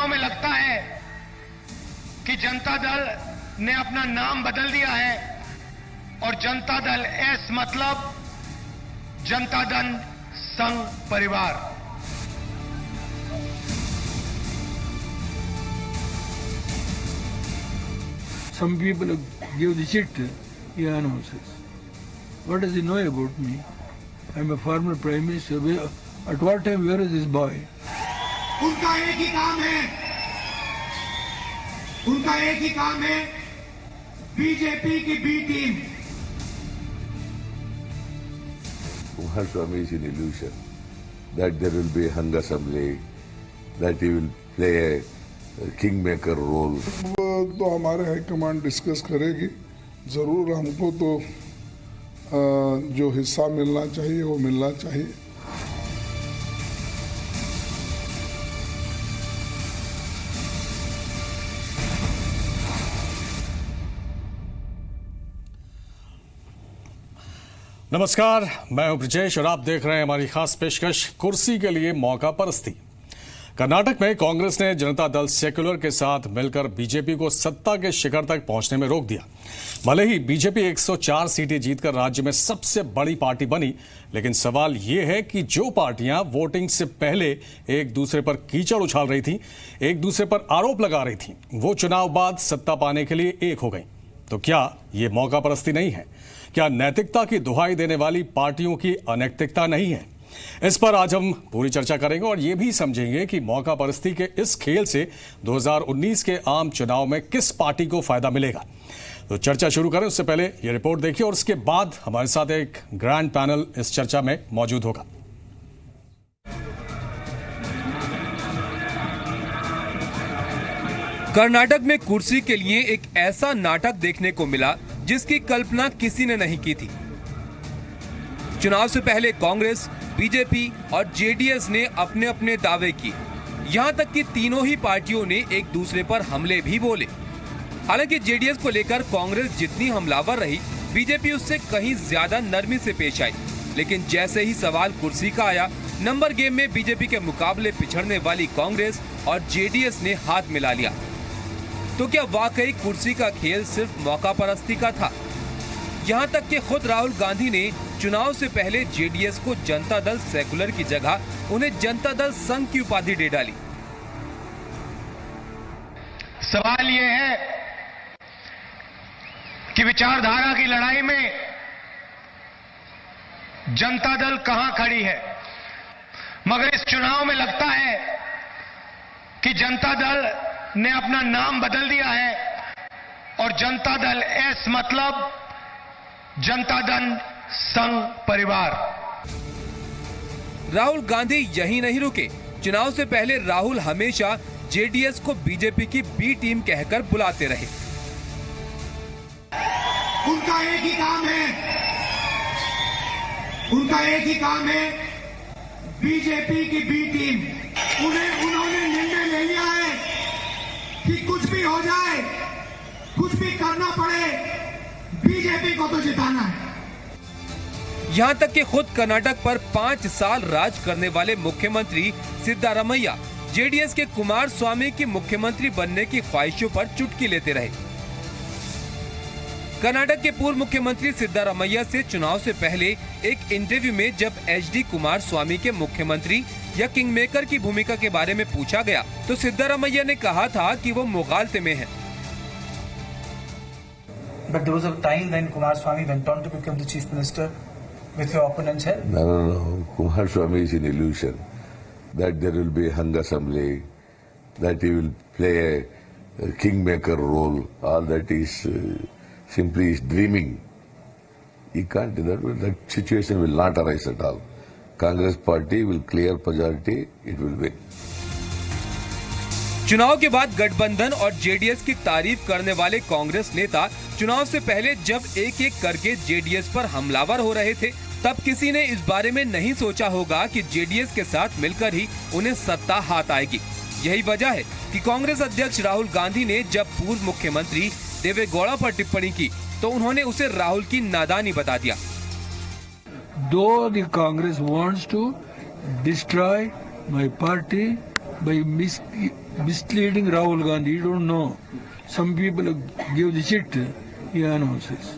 चुनाव में लगता है कि जनता दल ने अपना नाम बदल दिया है और जनता दल एस मतलब जनता दल संघ परिवार। Some people give the shit, he announces. What does he know about me? I'm a former prime minister. At what time, where is this boy? उनका एक ही काम है, उनका एक ही काम है, बीजेपी की B team. Kumaraswamy is an illusion that there will be a hung assembly, that he will play a kingmaker role. तो हमारे हाईकमांड डिस्कस करेगी, जरूर हमको तो जो हिस्सा मिलना चाहिए वो मिलना चाहिए। नमस्कार, मैं हूं ब्रजेश और आप देख रहे हैं हमारी खास पेशकश कुर्सी के लिए मौका परस्ती। कर्नाटक में कांग्रेस ने जनता दल सेक्युलर के साथ मिलकर बीजेपी को सत्ता के शिखर तक पहुंचने में रोक दिया। भले ही बीजेपी 104 सीटें जीतकर राज्य में सबसे बड़ी पार्टी बनी, लेकिन सवाल यह है कि जो पार्टियां वोटिंग से पहले एक दूसरे पर कीचड़ उछाल रही थी, एक दूसरे पर आरोप लगा रही थी, वो चुनाव बाद सत्ता पाने के लिए एक हो गई। तो क्या ये मौका परस्ती नहीं है? क्या नैतिकता की दुहाई देने वाली पार्टियों की अनैतिकता नहीं है? इस पर आज हम पूरी चर्चा करेंगे और ये भी समझेंगे कि मौका परस्ती के इस खेल से 2019 के आम चुनाव में किस पार्टी को फायदा मिलेगा। तो चर्चा शुरू करें उससे पहले ये रिपोर्ट देखिए और उसके बाद हमारे साथ एक ग्रैंड पैनल इस चर्चा में मौजूद होगा। कर्नाटक में कुर्सी के लिए एक ऐसा नाटक देखने को मिला जिसकी कल्पना किसी ने नहीं की थी। चुनाव से पहले कांग्रेस, बीजेपी और जेडीएस ने अपने अपने दावे किए। यहां तक कि तीनों ही पार्टियों ने एक दूसरे पर हमले भी बोले। हालांकि जेडीएस को लेकर कांग्रेस जितनी हमलावर रही, बीजेपी उससे कहीं ज्यादा नरमी से पेश आई। लेकिन जैसे ही सवाल कुर्सी का आया, नंबर गेम में बीजेपी के मुकाबले पिछड़ने वाली कांग्रेस और जेडीएस ने हाथ मिला लिया। तो क्या वाकई कुर्सी का खेल सिर्फ मौका परस्ती का था? यहाँ तक कि खुद राहुल गांधी ने चुनाव से पहले जेडीएस को जनता दल सेकुलर की जगह उन्हें जनता दल संघ की उपाधि दे डाली। सवाल यह है कि विचारधारा की लड़ाई में जनता दल कहां खड़ी है, मगर इस चुनाव में लगता है कि जनता दल ने अपना नाम बदल दिया है और जनता दल एस मतलब जनता दल संघ परिवार। राहुल गांधी यही नहीं रुके। चुनाव से पहले राहुल हमेशा जेडीएस को बीजेपी की बी टीम कहकर बुलाते रहे। उनका एक ही काम है, उनका एक ही काम है, बीजेपी की बी टीम। उन्होंने निर्णय ले लिया है कि कुछ भी हो जाए, कुछ भी करना पड़े, बीजेपी को तो जिताना है। यहाँ तक कि खुद कर्नाटक पर 5 साल राज करने वाले मुख्यमंत्री सिद्धारमैया जेडीएस के कुमारस्वामी की मुख्यमंत्री बनने की ख्वाहिशों पर चुटकी लेते रहे। कर्नाटक के पूर्व मुख्यमंत्री सिद्धारमैया से चुनाव से पहले एक इंटरव्यू में जब एचडी कुमारस्वामी के मुख्यमंत्री या किंगमेकर की भूमिका के बारे में पूछा गया, तो सिद्धारमैया ने कहा था कि वो मुगालते में हैं। But there was a time when Kumaraswamy went on to become the chief minister with your opponent's help. No. Kumaraswamy is an illusion that there will be a hung assembly, that he will play a kingmaker role. All that is simply is dreaming. He can't do that. That situation will not arise at all. Congress party will clear majority, it will win. चुनाव के बाद गठबंधन और JDS की तारीफ करने वाले कांग्रेस नेता चुनाव से पहले जब एक एक करके जेडीएस पर हमलावर हो रहे थे, तब किसी ने इस बारे में नहीं सोचा होगा कि जेडीएस के साथ मिलकर ही उन्हें सत्ता हाथ आएगी। यही वजह है कि कांग्रेस अध्यक्ष राहुल गांधी ने जब पूर्व मुख्यमंत्री देवेगौड़ा पर टिप्पणी की, तो उन्होंने उसे राहुल की नादानी बता दिया। Though the Congress wants to destroy my party by misleading Rahul Gandhi. You don't know. Some people give the shit he announces.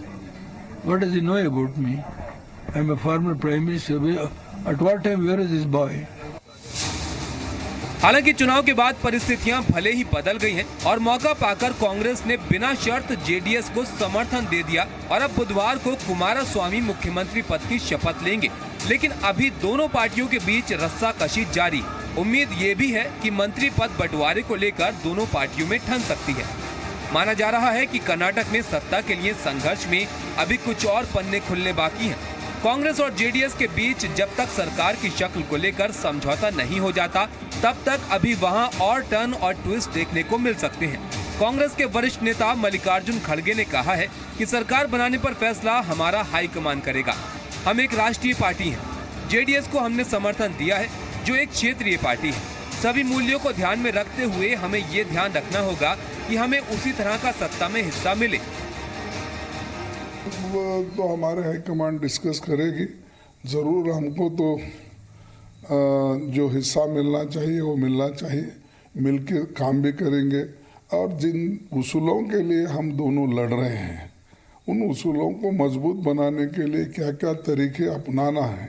What does he know about me? I'm a former Prime Minister. At what time, where is this boy? हालांकि चुनाव के बाद परिस्थितियां भले ही बदल गई हैं और मौका पाकर कांग्रेस ने बिना शर्त जेडीएस को समर्थन दे दिया और अब बुधवार को कुमारस्वामी मुख्यमंत्री पद की शपथ लेंगे, लेकिन अभी दोनों पार्टियों के बीच रस्साकशी जारी। उम्मीद ये भी है कि मंत्री पद बंटवारे को लेकर दोनों पार्टियों में ठन सकती है। माना जा रहा है कि कर्नाटक में सत्ता के लिए संघर्ष में अभी कुछ और पन्ने खुलने बाकी हैं। कांग्रेस और जेडीएस के बीच जब तक सरकार की शक्ल को लेकर समझौता नहीं हो जाता, तब तक अभी वहां और टर्न और ट्विस्ट देखने को मिल सकते हैं। कांग्रेस के वरिष्ठ नेता मल्लिकार्जुन खड़गे ने कहा है कि सरकार बनाने पर फैसला हमारा हाईकमान करेगा। हम एक राष्ट्रीय पार्टी हैं। जेडीएस को हमने समर्थन दिया है, जो एक क्षेत्रीय पार्टी है। सभी मूल्यों को ध्यान में रखते हुए हमें ये ध्यान रखना होगा कि हमें उसी तरह का सत्ता में हिस्सा मिले। तो हमारे हाईकमांड डिस्कस करेगी। ज़रूर हमको तो जो हिस्सा मिलना चाहिए वो मिलना चाहिए। मिलकर काम भी करेंगे और जिन उसूलों के लिए हम दोनों लड़ रहे हैं, उन उसूलों को मजबूत बनाने के लिए क्या क्या तरीके अपनाना है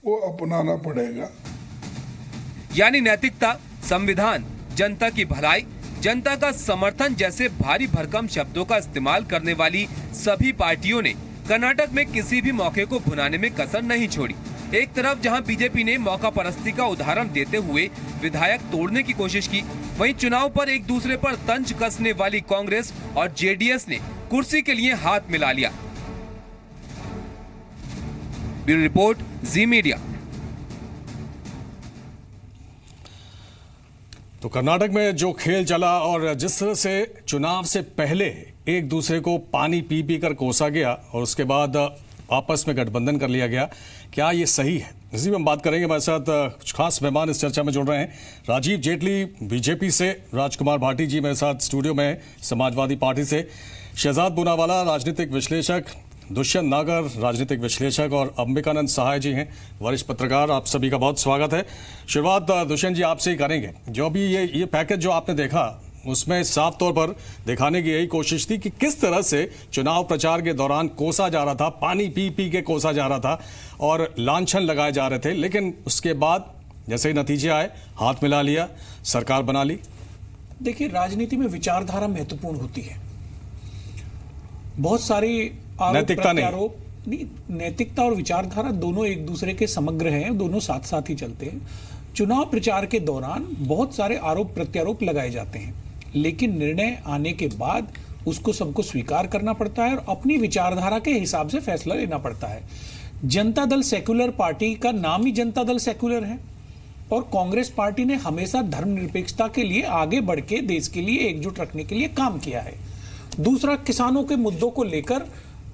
वो अपनाना पड़ेगा। यानी नैतिकता, संविधान, जनता की भलाई, जनता का समर्थन जैसे भारी भरकम शब्दों का इस्तेमाल करने वाली सभी पार्टियों ने कर्नाटक में किसी भी मौके को भुनाने में कसर नहीं छोड़ी। एक तरफ जहां बीजेपी ने मौका परस्ती का उदाहरण देते हुए विधायक तोड़ने की कोशिश की, वहीं चुनाव पर एक दूसरे पर तंज कसने वाली कांग्रेस और जेडीएस ने कुर्सी के लिए हाथ मिला लिया। ब्यूरो रिपोर्ट, जी मीडिया। तो कर्नाटक में जो खेल चला और जिस तरह से चुनाव से पहले एक दूसरे को पानी पी पी कर कोसा गया और उसके बाद आपस में गठबंधन कर लिया गया, क्या ये सही है? इसी में हम बात करेंगे। हमारे साथ कुछ खास मेहमान इस चर्चा में जुड़ रहे हैं। राजीव जेटली बीजेपी से, राजकुमार भाटी जी मेरे साथ स्टूडियो में समाजवादी पार्टी से, शहजाद पूनावाला राजनीतिक विश्लेषक, दुष्यंत नागर राजनीतिक विश्लेषक और अंबिकानंद सहाय जी हैं वरिष्ठ पत्रकार। आप सभी का बहुत स्वागत है। शुरुआत दुष्यंत जी आपसे ही करेंगे। जो भी ये पैकेज जो आपने देखा, उसमें साफ तौर पर दिखाने की यही कोशिश थी कि किस तरह से चुनाव प्रचार के दौरान कोसा जा रहा था, पानी पी पी के कोसा जा रहा था और लांछन लगाए जा रहे थे, लेकिन उसके बाद जैसे ही नतीजे आए हाथ मिला लिया, सरकार बना ली। देखिए, राजनीति में विचारधारा महत्वपूर्ण होती है। बहुत सारी नैतिकता नहीं, नैतिकता और विचारधारा दोनों एक दूसरे के समग्र हैं, दोनों साथ साथ ही चलते हैं। चुनाव प्रचार के दौरान बहुत सारे आरोप प्रत्यारोप लगाए जाते हैं, लेकिन निर्णय आने के बाद उसको सबको स्वीकार करना पड़ता है और अपनी विचारधारा के हिसाब से फैसला लेना पड़ता है। जनता दल सेक्युलर पार्टी का नाम ही जनता दल सेक्युलर है और कांग्रेस पार्टी ने हमेशा धर्मनिरपेक्षता के लिए आगे बढ़ के देश के लिए एकजुट रखने के लिए काम किया है। दूसरा, किसानों के मुद्दों को लेकर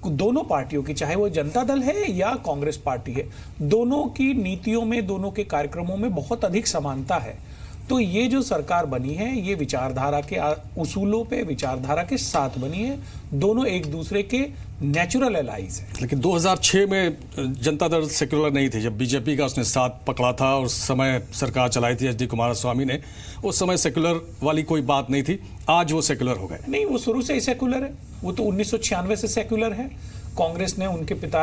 दोनों पार्टियों की, चाहे वो जनता दल है या कांग्रेस पार्टी है, दोनों की नीतियों में, दोनों के कार्यक्रमों में बहुत अधिक समानता है। तो ये जो सरकार बनी है, ये विचारधारा के उसूलों पे, विचारधारा के साथ बनी है। दोनों एक दूसरे के नेचुरल एलाइज हैं। लेकिन 2006 में जनता दल सेक्युलर नहीं थी, जब बीजेपी का उसने साथ पकड़ा था और उस समय सरकार चलाई थी एच.डी. कुमारस्वामी ने। उस समय सेक्युलर वाली कोई बात नहीं थी, आज वो सेक्युलर हो गए। नहीं, वो शुरू से ही सेक्युलर है। वो तो 1996 से सेक्युलर है। कांग्रेस ने उनके पिता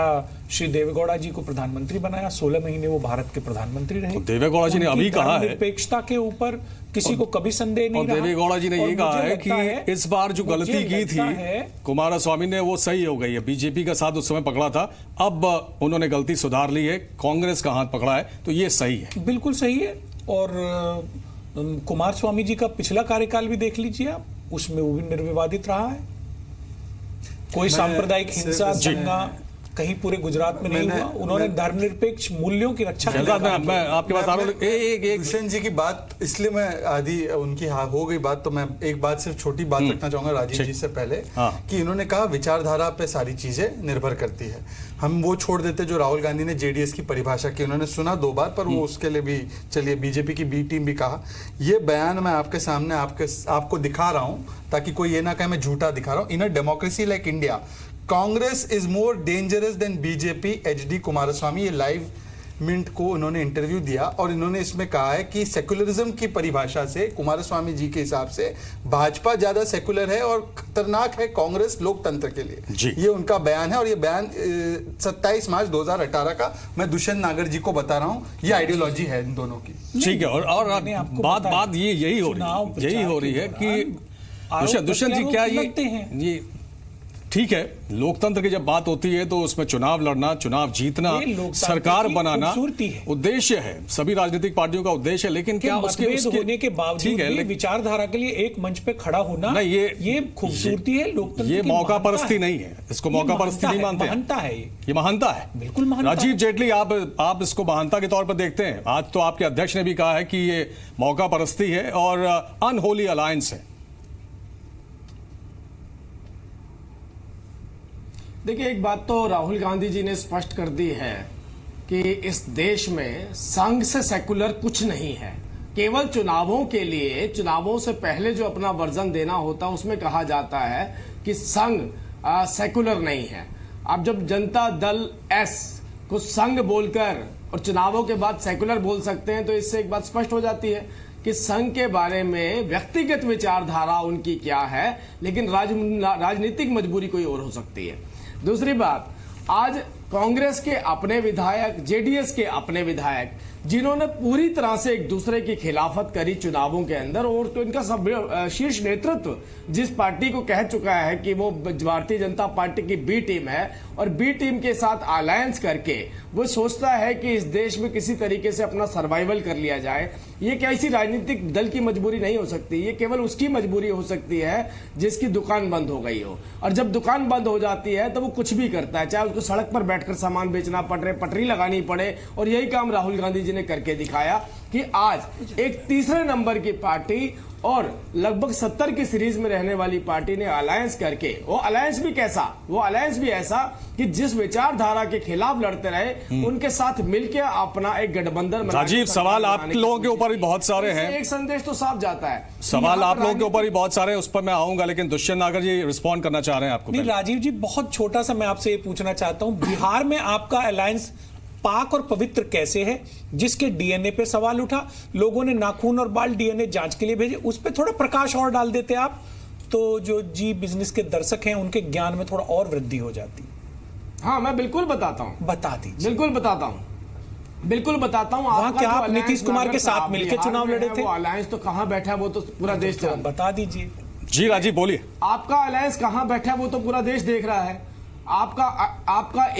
श्री देवेगौड़ा जी को प्रधानमंत्री बनाया। 16 महीने वो भारत के प्रधानमंत्री रहे। तो देवेगौड़ा जी ने अभी कहा है, निरपेक्षता के ऊपर किसी को कभी संदेह नहीं रहा। देवेगौड़ा जी ने ये कहा है कि इस बार जो गलती की थी कुमारस्वामी ने, वो सही हो गई है। बीजेपी का साथ उस समय पकड़ा था, अब उन्होंने गलती सुधार ली है, कांग्रेस का हाथ पकड़ा है, तो ये सही है। बिल्कुल सही है। और कुमारस्वामी जी का पिछला कार्यकाल भी देख लीजिए आप, उसमें वो भी निर्विवादित रहा है। कोई सांप्रदायिक हिंसा, दंगा कहीं पूरे गुजरात में नहीं हुआ। उन्होंने धर्मनिरपेक्ष मूल्यों की रक्षा की। मैं आपके पास आ रहा हूँ। एक दुष्यंत जी की बात, इसलिए मैं आधी उनकी हो गई बात, तो मैं एक बात, सिर्फ छोटी बात रखना चाहूंगा राजीव जी से पहले, कि इन्होंने कहा विचारधारा पे सारी चीजें निर्भर करती है। हम वो छोड़ देते जो राहुल गांधी ने जेडीएस की परिभाषा की, उन्होंने सुना 2 बार, पर वो उसके लिए भी, चलिए बीजेपी की बी टीम भी कहा। ये बयान मैं आपके सामने आपको दिखा रहा हूं ताकि कोई ये ना कहे मैं झूठा दिखा रहा हूं। In a democracy like India, Congress is more dangerous than BJP, HD. Kumaraswamy. ये लाइव मिंट को उन्होंने इंटरव्यू दिया और इन्होंने इसमें कहा है कि सेकुलरिज्म की परिभाषा से कुमारस्वामी जी के हिसाब से भाजपा ज्यादा सेकुलर है और खतरनाक है कांग्रेस लोकतंत्र के लिए। ये उनका बयान है और ये बयान 27 मार्च 2018 का मैं दुष्यंत नागर जी को बता रहा हूं। ये आइडियोलॉजी है इन दोनों की। ठीक है। और बात ये यही हो रही है कि दुष्यंत जी क्या ये ठीक है, लोकतंत्र की जब बात होती है तो उसमें चुनाव लड़ना, चुनाव जीतना, सरकार बनाना उद्देश्य है, सभी राजनीतिक पार्टियों का उद्देश्य है। लेकिन क्या उसके होने के बावजूद भी विचारधारा के लिए एक मंच पे खड़ा होना नहीं, ये खूबसूरती है लोकतंत्र। ये मौका परस्ती नहीं है, इसको मौका परस्ती नहीं मानते। महानता है ये महानता है, बिल्कुल महानता। राजीव जेटली, आप इसको महानता के तौर पर देखते हैं? आज तो आपके अध्यक्ष ने भी कहा है कि ये मौका परस्ती है और अनहोली अलायंस है। देखिए, एक बात तो राहुल गांधी जी ने स्पष्ट कर दी है कि इस देश में संघ से सेकुलर कुछ नहीं है। केवल चुनावों के लिए, चुनावों से पहले जो अपना वर्जन देना होता है उसमें कहा जाता है कि संघ सेकुलर नहीं है। अब जब जनता दल एस को संघ बोलकर और चुनावों के बाद सेकुलर बोल सकते हैं तो इससे एक बात स्पष्ट हो जाती है कि संघ के बारे में व्यक्तिगत विचारधारा उनकी क्या है, लेकिन राजनीतिक मजबूरी कोई और हो सकती है। दूसरी बात, आज कांग्रेस के अपने विधायक, जेडीएस के अपने विधायक, जिन्होंने पूरी तरह से एक दूसरे की खिलाफत करी चुनावों के अंदर, और तो इनका सब शीर्ष नेतृत्व जिस पार्टी को कह चुका है कि वो भारतीय जनता पार्टी की बी टीम है और बी टीम के साथ अलायंस करके वो सोचता है कि इस देश में किसी तरीके से अपना सर्वाइवल कर लिया जाए। ये कैसी राजनीतिक दल की मजबूरी नहीं हो सकती, ये केवल उसकी मजबूरी हो सकती है जिसकी दुकान बंद हो गई हो। और जब दुकान बंद हो जाती है तो वो कुछ भी करता है, चाहे उसको सड़क पर बैठकर सामान बेचना पड़े, पटरी लगानी पड़े। और यही काम राहुल गांधी जी ने करके दिखाया कि आज एक तीसरे नंबर की पार्टी और लगभग 70 की सीरीज में रहने वाली पार्टी ने अलायंस करके, वो अलायंस भी कैसा, वो अलायंस भी ऐसा कि जिस विचारधारा के खिलाफ लड़ते रहे उनके साथ मिलकर अपना एक गठबंधन। राजीव, सवाल आप लोगों के ऊपर भी बहुत सारे हैं, एक संदेश तो साफ जाता है। सवाल आप लोगों के ऊपर भी बहुत सारे हैं, उस पर मैं आऊंगा, लेकिन दुष्यंत नागर जी रिस्पॉन्ड करना चाह रहे हैं आपको। नहीं राजीव जी, बहुत छोटा सा मैं आपसे ये पूछना चाहता हूं, बिहार में आपका अलायंस पाक और पवित्र कैसे है, जिसके डीएनए पे सवाल उठा, लोगों ने नाखून और बाल डीएनए जांच के लिए भेजे, उस पर थोड़ा प्रकाश और डाल देते आप तो जो जी बिजनेस के दर्शक हैं उनके ज्ञान में थोड़ा और वृद्धि हो जाती। हाँ, मैं बिल्कुल बताता हूं, बता दीजिए। बिल्कुल बताता हूं, बिल्कुल बताता हूं। वहां क्या आप नीतीश कुमार के साथ मिलकर चुनाव लड़े थे? वो अलायंस तो कहां बैठा है वो तो पूरा देश जानता है। बता दीजिए। जी राजीव बोलिए। आपका अलायंस कहां बैठा है वो तो पूरा देश देख रहा है। आपका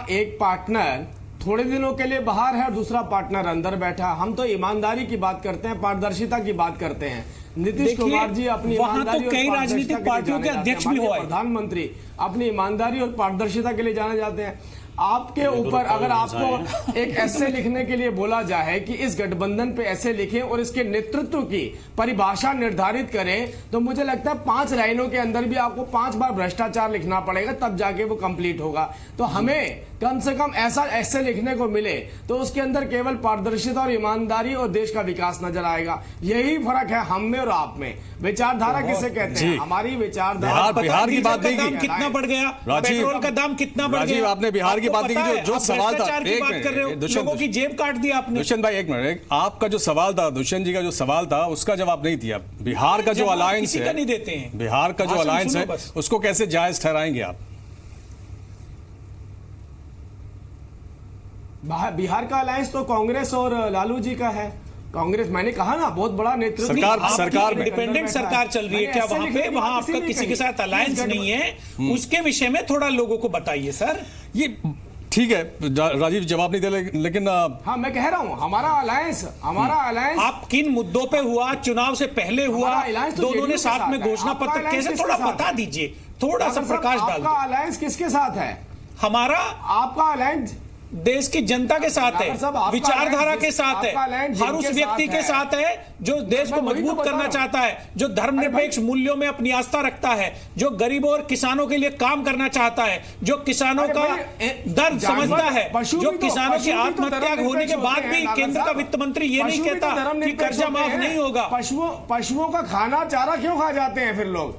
एक पार्टनर थोड़े दिनों के लिए बाहर है और दूसरा पार्टनर अंदर बैठा। हम तो ईमानदारी की बात करते हैं, पारदर्शिता की बात करते हैं। नीतीश कुमार जी अपनी ईमानदारी तो कई राजनीतिक पार्टियों के अध्यक्ष भी हुए, प्रधानमंत्री अपनी ईमानदारी और पारदर्शिता के लिए जाने जाते हैं। आपके ऊपर अगर आपको एक ऐसे लिखने के लिए बोला जाए कि इस गठबंधन पे ऐसे लिखें और इसके नेतृत्व की परिभाषा निर्धारित करें, तो मुझे लगता है 5 लाइनों के अंदर भी आपको 5 बार भ्रष्टाचार लिखना पड़ेगा, तब जाके वो कंप्लीट होगा। तो हमें कम से कम ऐसा ऐसे लिखने को मिले तो उसके अंदर केवल पारदर्शिता और ईमानदारी और देश का विकास नजर आएगा। यही फर्क है हम में और आप में। विचारधारा किसे कहते हैं? हमारी विचारधारा। बिहार की बात नहीं की, कितना बढ़ गया पेट्रोल का दाम, कितना बढ़ गया? आपने बिहार की बात नहीं की, जो सवाल था, लोगों की जेब काट दी आपने। दुष्यंत भाई एक मिनट, आपका जो सवाल था, दुष्यंत जी का जो सवाल था उसका जवाब नहीं दिया। बिहार का जो अलायंस है, नहीं देते हैं, बिहार का जो अलायंस है उसको कैसे जायज ठहराएंगे आप? बिहार का अलायंस तो कांग्रेस और लालू जी का है। कांग्रेस, मैंने कहा ना, बहुत बड़ा नेतृत्व। सरकार में इंडिपेंडेंट सरकार चल रही है, क्या वहां पे वहां आपका किसी के साथ अलायंस नहीं है? उसके विषय में थोड़ा लोगों को बताइए सर। ये ठीक है, राजीव जवाब नहीं दे, लेकिन हाँ मैं कह रहा हूँ हमारा अलायंस आप किन मुद्दों पे हुआ, चुनाव से पहले हुआ, दोनों ने साथ में घोषणा पत्र कैसे, थोड़ा बता दीजिए, थोड़ा सा प्रकाश डाल। आपका अलायंस किसके साथ है? हमारा, आपका अलायंस देश की जनता के साथ है, विचारधारा के साथ है, हर उस व्यक्ति के साथ है जो देश को मजबूत करना चाहता है, जो धर्मनिरपेक्ष मूल्यों में अपनी आस्था रखता है, जो गरीबों और किसानों के लिए काम करना चाहता है, जो किसानों का दर्द समझता है, जो किसानों की आत्महत्या होने के बाद भी केंद्र का वित्त मंत्री ये नहीं कहता कि कर्जा माफ नहीं होगा। पशुओं का खाना चारा क्यों खा जाते हैं फिर लोग?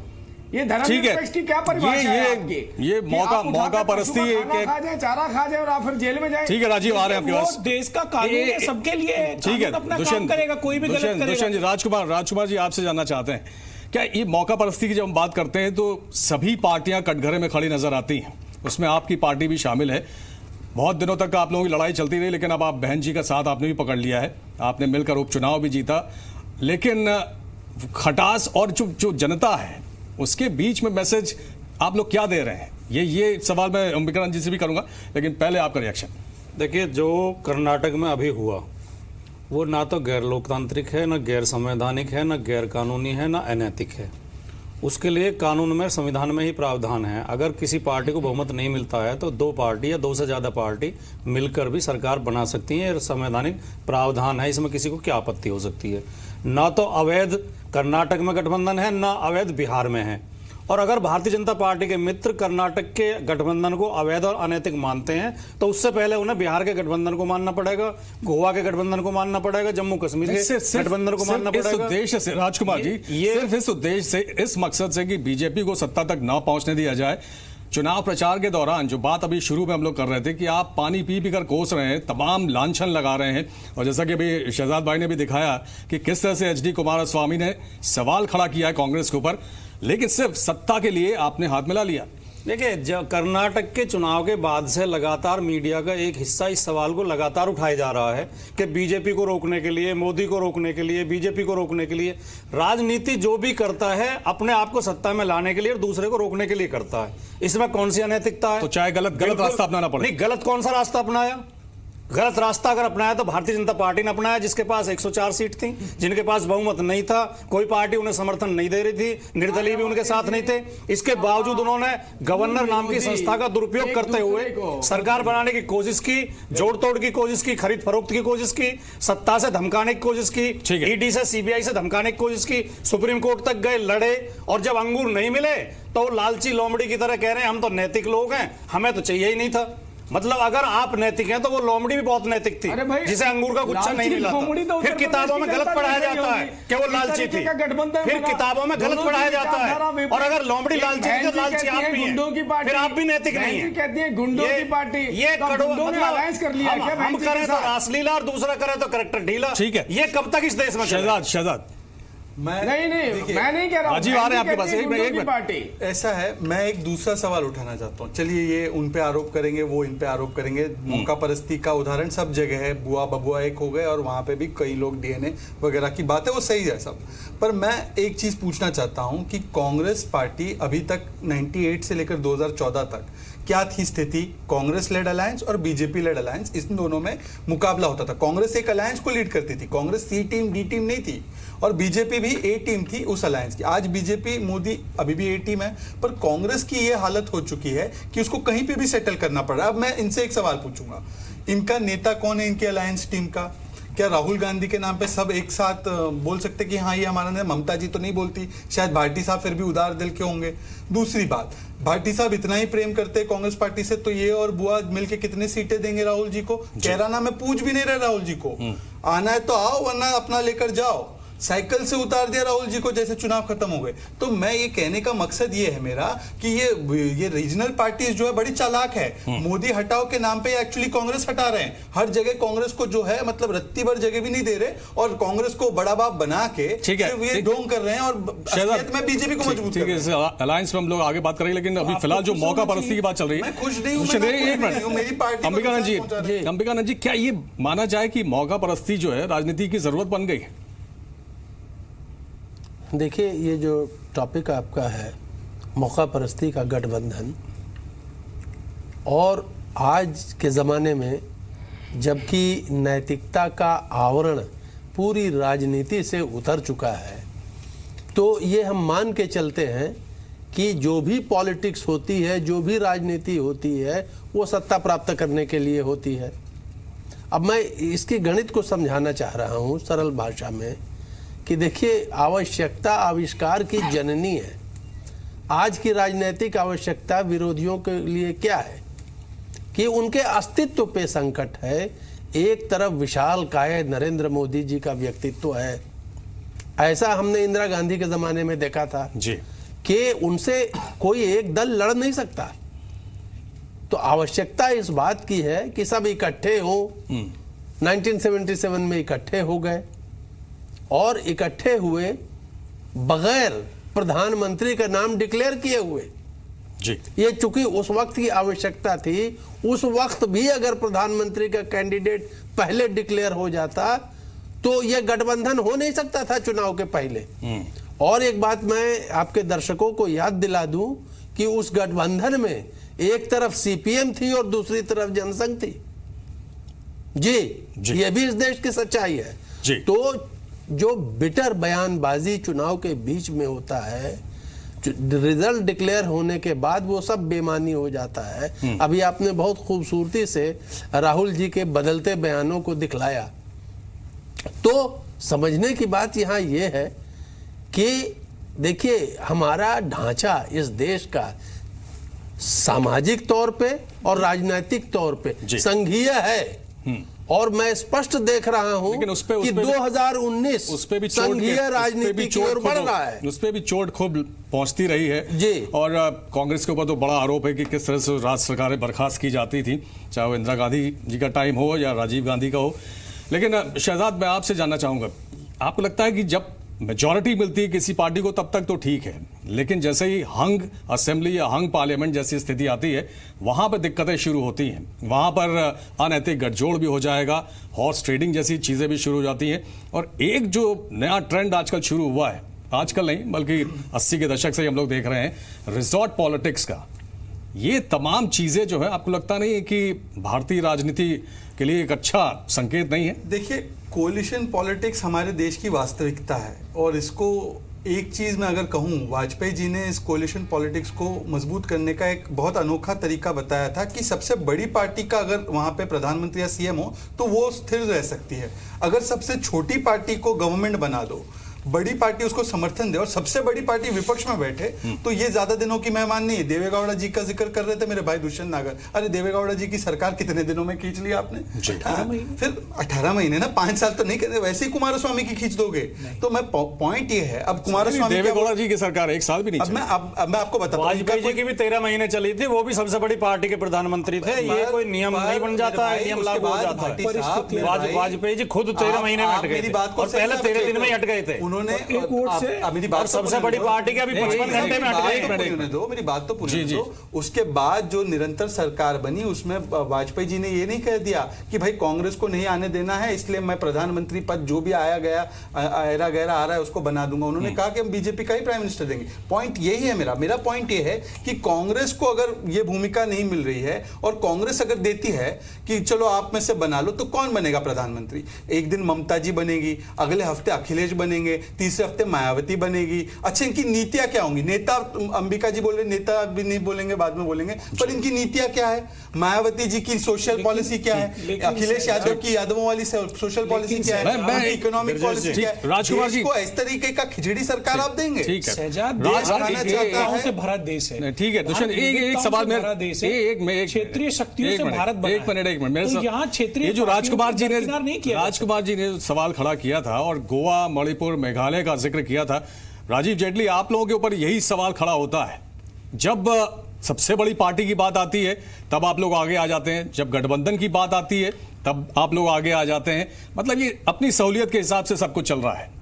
ये ठीक है, धर्मनिरपेक्ष की क्या परिभाषा है आपकी? ये कि मौका आप उठाकर मौका पशु परस्ती का खाना एक खा जाए, चारा खा जाए और आप फिर जेल में जाए। ठीक है राजीव, आ रहे हैं आपके पास। वो देश का कानून है, सबके लिए है, ठीक है, कानून अपना काम करेगा, कोई भी गलत करेगा। दुष्यंत जी, राजकुमार जी आपसे जानना चाहते हैं, क्या ये मौका परस्ती की जब हम बात करते हैं तो सभी पार्टियां कटघरे में खड़ी नजर आती हैं, उसमें आपकी पार्टी भी शामिल है। बहुत दिनों तक आप लोगों की लड़ाई चलती रही, लेकिन अब आप बहन जी का साथ आपने भी पकड़ लिया है, आपने मिलकर उपचुनाव भी जीता, लेकिन खटास और जो जनता है उसके बीच में मैसेज आप लोग क्या दे रहे हैं? ये सवाल मैं अंबिकानंद जी से भी करूंगा, लेकिन पहले आपका रिएक्शन। देखिए, जो कर्नाटक में अभी हुआ वो ना तो गैर लोकतांत्रिक है, ना गैर संवैधानिक है, ना गैर कानूनी है, ना अनैतिक है। उसके लिए कानून में, संविधान में ही प्रावधान है। अगर किसी पार्टी को बहुमत नहीं मिलता है तो 2 पार्टी या 2 से ज़्यादा पार्टी मिलकर भी सरकार बना सकती है, संवैधानिक प्रावधान है, इसमें किसी को क्या आपत्ति हो सकती है। ना तो अवैध कर्नाटक में गठबंधन है, ना अवैध बिहार में है। और अगर भारतीय जनता पार्टी के मित्र कर्नाटक के गठबंधन को अवैध और अनैतिक मानते हैं तो उससे पहले उन्हें बिहार के गठबंधन को मानना पड़ेगा, गोवा के गठबंधन को मानना पड़ेगा, जम्मू कश्मीर के गठबंधन को मानना पड़ेगा। इस उद्देश्य से राजकुमार जी, सिर्फ इस उद्देश्य से, इस मकसद से कि बीजेपी को सत्ता तक ना पहुंचने दिया जाए, चुनाव प्रचार के दौरान जो बात अभी शुरू में हम लोग कर रहे थे कि आप पानी पी कर कोस रहे हैं, तमाम लांछन लगा रहे हैं, और जैसा कि अभी शहजाद भाई ने भी दिखाया कि किस तरह से एचडी कुमारस्वामी ने सवाल खड़ा किया है कांग्रेस के ऊपर, लेकिन सिर्फ सत्ता के लिए आपने हाथ मिला लिया। देखिए, कर्नाटक के चुनाव के बाद से लगातार मीडिया का एक हिस्सा इस सवाल को लगातार उठाया जा रहा है कि बीजेपी को रोकने के लिए, मोदी को रोकने के लिए, बीजेपी को रोकने के लिए, राजनीति जो भी करता है अपने आप को सत्ता में लाने के लिए और दूसरे को रोकने के लिए करता है। इसमें कौन सी अनैतिकता है? तो चाहे गलत रास्ता अपनाना पड़े। नहीं, गलत कौन सा रास्ता अपनाया? गलत रास्ता अगर अपनाया तो भारतीय जनता पार्टी ने अपनाया, जिसके पास 104 सीट थी, जिनके पास बहुमत नहीं था, कोई पार्टी उन्हें समर्थन नहीं दे रही थी, निर्दलीय भी उनके साथ नहीं थे। इसके बावजूद उन्होंने गवर्नर नाम की संस्था का दुरुपयोग करते हुए सरकार बनाने की कोशिश की, जोड़ तोड़ की कोशिश की, खरीद फरोख्त की कोशिश की, सत्ता से धमकाने की कोशिश की, ईडी से, सीबीआई से धमकाने की कोशिश की, सुप्रीम कोर्ट तक गए, लड़े, और जब अंगूर नहीं मिले तो लालची लोमड़ी की तरह कह रहे हैं हम तो नैतिक लोग हैं, हमें तो चाहिए ही नहीं था। मतलब अगर आप नैतिक हैं तो वो लोमड़ी भी बहुत नैतिक थी, जिसे अंगूर का गुच्छा नहीं मिला था। फिर किताबों में गलत पढ़ाया जाता है कि वो लालची थी, फिर किताबों में गलत पढ़ाया जाता है। और अगर लोमड़ी लालची थी तो लालची आप भी हैं, फिर आप भी नैतिक नहीं है। कहती है गुंडों की पार्टी, ये अलायंस कर लिया, हम करें तो रासलीला और दूसरा करें तो करेक्टर ढीला। ठीक है, ये कब तक इस देश में? शहजाद मैं नहीं कह रहा हूं। राजीव आ रहे हैं आपके पास, एक पार्टी ऐसा है, मैं एक दूसरा सवाल उठाना चाहता हूं। चलिए, ये उन पे आरोप करेंगे, वो इन पे आरोप करेंगे। मौका परस्ती का उदाहरण सब जगह है, बुआ बबुआ एक हो गए और वहां पे भी कई लोग डीएनए वगैरह की बात है, वो सही है सब। पर मैं एक चीज पूछना चाहता हूं कि कांग्रेस पार्टी अभी तक 98 से लेकर 2014 तक क्या थी स्थिति? कांग्रेस लेड अलायंस और बीजेपी लेड अलायंस, इन दोनों में मुकाबला होता था। कांग्रेस एक अलायंस को लीड करती थी, कांग्रेस सी टीम डी टीम नहीं थी, और बीजेपी भी ए टीम थी उस अलायंस की। आज बीजेपी, मोदी अभी भी ए टीम है, पर कांग्रेस की यह हालत हो चुकी है कि उसको कहीं पे भी सेटल करना पड़ रहा है। अब मैं इनसे एक सवाल पूछूंगा, इनका नेता कौन है इनके अलायंस टीम का? क्या राहुल गांधी के नाम पे सब एक साथ बोल सकते कि हाँ ये हमारा नेता? ममता जी तो नहीं बोलती, शायद भाटी साहब फिर भी उदार दिल के होंगे। दूसरी बात, भाटी साहब इतना ही प्रेम करते हैं कांग्रेस पार्टी से तो ये और बुआ मिलके कितने सीटें देंगे राहुल जी को? कह रहा ना, मैं पूछ भी नहीं रहा राहुल जी को, आना है तो आओ, वरना अपना लेकर जाओ। साइकिल से उतार दिया राहुल जी को जैसे चुनाव खत्म हो गए। तो मैं ये कहने का मकसद ये है मेरा कि ये रीजनल पार्टीज जो है बड़ी चालाक है। मोदी हटाओ के नाम पे एक्चुअली कांग्रेस हटा रहे हैं। हर जगह कांग्रेस को जो है मतलब रत्ती भर जगह भी नहीं दे रहे और कांग्रेस को बड़ा बाप बना के सिर्फ ये ढोंग कर रहे हैं और असलियत में बीजेपी को मजबूत कर रहे हैं। अलायंस में हम लोग आगे बात करेंगे, लेकिन अभी फिलहाल जो मौका परस्ती की बात चल रही है, मैं खुश नहीं हूं, मेरी पार्टी। अंबिकानंद जी, क्या ये माना जाए कि मौका परस्ती जो है राजनीति की जरूरत बन गई है? देखिए, ये जो टॉपिक आपका है मौका परस्ती का गठबंधन, और आज के ज़माने में जबकि नैतिकता का आवरण पूरी राजनीति से उतर चुका है, तो ये हम मान के चलते हैं कि जो भी पॉलिटिक्स होती है, जो भी राजनीति होती है, वो सत्ता प्राप्त करने के लिए होती है। अब मैं इसके गणित को समझाना चाह रहा हूँ सरल भाषा में कि देखिए, आवश्यकता आविष्कार की जननी है। आज की राजनीतिक आवश्यकता विरोधियों के लिए क्या है कि उनके अस्तित्व पे संकट है। एक तरफ विशालकाय नरेंद्र मोदी जी का व्यक्तित्व है, ऐसा हमने इंदिरा गांधी के ज़माने में देखा था जी, कि उनसे कोई एक दल लड़ नहीं सकता। तो आवश्यकता इस बात की है कि सब इकट्ठे हो। 1977 में इकट्ठे हो गए और इकट्ठे हुए बगैर प्रधानमंत्री का नाम डिक्लेयर किए हुए जी। ये चूंकि उस वक्त की आवश्यकता थी, उस वक्त भी अगर प्रधानमंत्री का कैंडिडेट पहले डिक्लेयर हो जाता तो ये गठबंधन हो नहीं सकता था चुनाव के पहले। और एक बात मैं आपके दर्शकों को याद दिला दूं कि उस गठबंधन में एक तरफ सीपीएम थी और दूसरी तरफ जनसंघ थी। जी, ये भी इस देश की सच्चाई है जी। तो जो बिटर बयानबाजी चुनाव के बीच में होता है, रिजल्ट डिक्लेयर होने के बाद वो सब बेमानी हो जाता है। अभी आपने बहुत खूबसूरती से राहुल जी के बदलते बयानों को दिखलाया। तो समझने की बात यहाँ ये है कि देखिए, हमारा ढांचा इस देश का सामाजिक तौर पे और राजनीतिक तौर पे संघीय है। और मैं स्पष्ट देख रहा हूं कि 2019 उस पे भी संघीय राजनीति की ओर बढ़ रहा है। उस पे भी चोट खूब पहुंचती रही है जी। और कांग्रेस के ऊपर तो बड़ा आरोप है कि किस तरह से राज्य सरकारें बर्खास्त की जाती थी, चाहे वो इंदिरा गांधी जी का टाइम हो या राजीव गांधी का हो। लेकिन शहजाद, मैं आपसे जानना चाहूंगा, आपको लगता है कि जब मेजॉरिटी मिलती है किसी पार्टी को तब तक तो ठीक है, लेकिन जैसे ही हंग असेंबली या हंग पार्लियामेंट जैसी स्थिति आती है वहां पर दिक्कतें शुरू होती हैं। वहां पर अनैतिक गठजोड़ भी हो जाएगा, हॉर्स ट्रेडिंग जैसी चीजें भी शुरू हो जाती हैं। और एक जो नया ट्रेंड आजकल शुरू हुआ है, आजकल नहीं बल्कि 80 के दशक से हम लोग देख रहे हैं, रिजॉर्ट पॉलिटिक्स का। ये तमाम चीजें जो है, आपको लगता नहीं है कि भारतीय राजनीति के लिए एक अच्छा संकेत नहीं है? देखिए, कोलिशन पॉलिटिक्स हमारे देश की वास्तविकता है और इसको एक चीज मैं अगर कहूं, वाजपेयी जी ने इस कोलिशन पॉलिटिक्स को मजबूत करने का एक बहुत अनोखा तरीका बताया था कि सबसे बड़ी पार्टी का अगर वहां पे प्रधानमंत्री या सीएम हो तो वो स्थिर रह सकती है। अगर सबसे छोटी पार्टी को गवर्नमेंट बना दो, बड़ी पार्टी उसको समर्थन दे और सबसे बड़ी पार्टी विपक्ष में बैठे, तो ये ज्यादा दिनों की मेहमान नहीं है। देवेगौड़ा जी का जिक्र कर रहे थे मेरे भाई दुष्यंत नागर। अरे देवेगौड़ा जी की सरकार कितने दिनों में खींच ली आपने? फिर 18 महीने ना, 5 साल तो नहीं करते। वैसे ही कुमारस्वामी की खींच दोगे। तो मैं पॉइंट ये है, अब कुमारस्वामी, देवेगौड़ा जी की सरकार 1 साल भी नहीं। अब मैं आपको बताता हूं, वाजपेयी जी की भी 13 महीने चली थी, वो भी सबसे बड़ी पार्टी के प्रधानमंत्री थे। ये कोई नियम नहीं बन जाता है, नियम लागू हो जाता है। वाजपेयी जी खुद 13 महीने में हट गए थे और पहले 13 दिन में हट गए थे। उन्होंने मेरी बात, सबसे बड़ी पार्टी के अभी 55 घंटे में हट गए। मेरी बात तो पूरी दो। उसके बाद जो निरंतर सरकार बनी उसमें वाजपेयी जी ने ये नहीं कह दिया कि भाई कांग्रेस को नहीं आने देना है इसलिए मैं प्रधानमंत्री पद जो भी आया गया ऐरा गैरा आ रहा है उसको बना दूंगा। उन्होंने कहा कि हम बीजेपी का ही प्राइम मिनिस्टर देंगे। पॉइंट यही है मेरा पॉइंट ये है कि कांग्रेस को अगर ये भूमिका नहीं मिल रही है और कांग्रेस अगर देती है कि चलो आप में से बना लो, तो कौन बनेगा प्रधानमंत्री? एक दिन ममता जी बनेगी, अगले हफ्ते अखिलेश बनेंगे, तीसरे हफ्ते मायावती बनेगी। अच्छा, इनकी नीतियां क्या होंगी? नेता, अंबिका जी बोल रहे नेता भी नहीं बोलेंगे, बाद में बोलेंगे, पर इनकी नीतियां क्या है? मायावती जी की सोशल पॉलिसी क्या है? अखिलेश यादव की यादवों वाली सोशल पॉलिसी क्या है? इकोनॉमिक पॉलिसी क्या है? राजकुमार जी को इस तरीके का खिचड़ी सरकार आप देंगे? ठीक है, से भरा देश है। ठीक है दुष्यंत, एक सवाल में क्षेत्रीय शक्तियों से भारत बना है। एक मिनट तो यहाँ क्षेत्रीय ये जो राजकुमार जी ने सवाल खड़ा किया था और गोवा, मणिपुर, मेघालय का जिक्र किया था, राजीव जेटली, आप लोगों के ऊपर यही सवाल खड़ा होता है। जब सबसे बड़ी पार्टी की बात आती है तब आप लोग आगे आ जाते हैं, जब गठबंधन की बात आती है तब आप लोग आगे आ जाते हैं। मतलब ये अपनी सहूलियत के हिसाब से सब कुछ चल रहा है।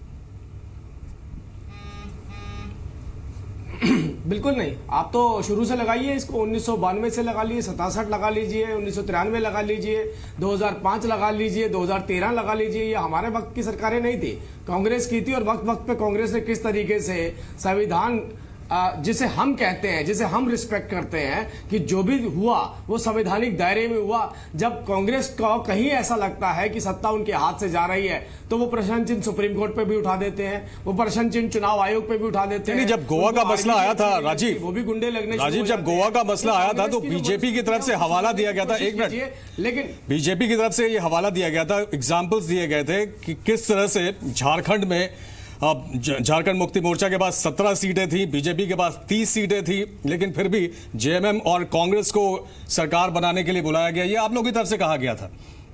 बिल्कुल नहीं, आप तो शुरू से लगाइए इसको। 1992 से लगा लीजिए, 67 लगा लीजिए, 1993 लगा लीजिए, 2005 लगा लीजिए, 2013 लगा लीजिए। ये हमारे वक्त की सरकारें नहीं थी, कांग्रेस की थी। और वक्त वक्त पे कांग्रेस ने किस तरीके से संविधान, जिसे हम कहते हैं, जिसे हम रिस्पेक्ट करते हैं कि जो भी हुआ वो संवैधानिक दायरे में हुआ। जब कांग्रेस को कहीं ऐसा लगता है कि सत्ता उनके हाथ से जा रही है तो वो प्रश्न चिन्ह सुप्रीम कोर्ट पे भी उठा देते हैं, वो प्रश्न चिन्ह चुनाव आयोग पे भी उठा देते हैं। जब गोवा का मसला आया था राजीव, वो भी गुंडे लगने, राजीव जब गोवा का मसला आया था तो बीजेपी की तरफ से हवाला दिया गया था। एक मिनट, लेकिन बीजेपी की तरफ से ये हवाला दिया गया था, एग्जाम्पल्स दिए गए थे कि किस तरह से झारखंड में, झारखंड मुक्ति मोर्चा के पास 17 सीटें थी, बीजेपी के पास 30 सीटें थी, लेकिन फिर भी जेएमएम और कांग्रेस को सरकार बनाने के लिए बुलाया गया। ये आप लोगों की तरफ से कहा गया था।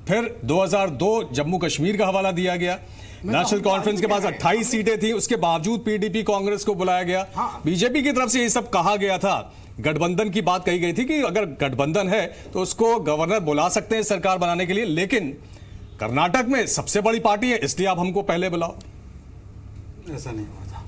फिर 2002 जम्मू कश्मीर का हवाला दिया गया, नेशनल कॉन्फ्रेंस के पास 28 सीटें थी, उसके बावजूद पीडीपी कांग्रेस को बुलाया गया। बीजेपी की तरफ से ये सब कहा गया था, गठबंधन की बात कही गई थी कि अगर गठबंधन है तो उसको गवर्नर बुला सकते हैं सरकार बनाने के लिए, लेकिन कर्नाटक में सबसे बड़ी पार्टी है इसलिए आप हमको पहले बुलाओ। ऐसा नहीं हुआ था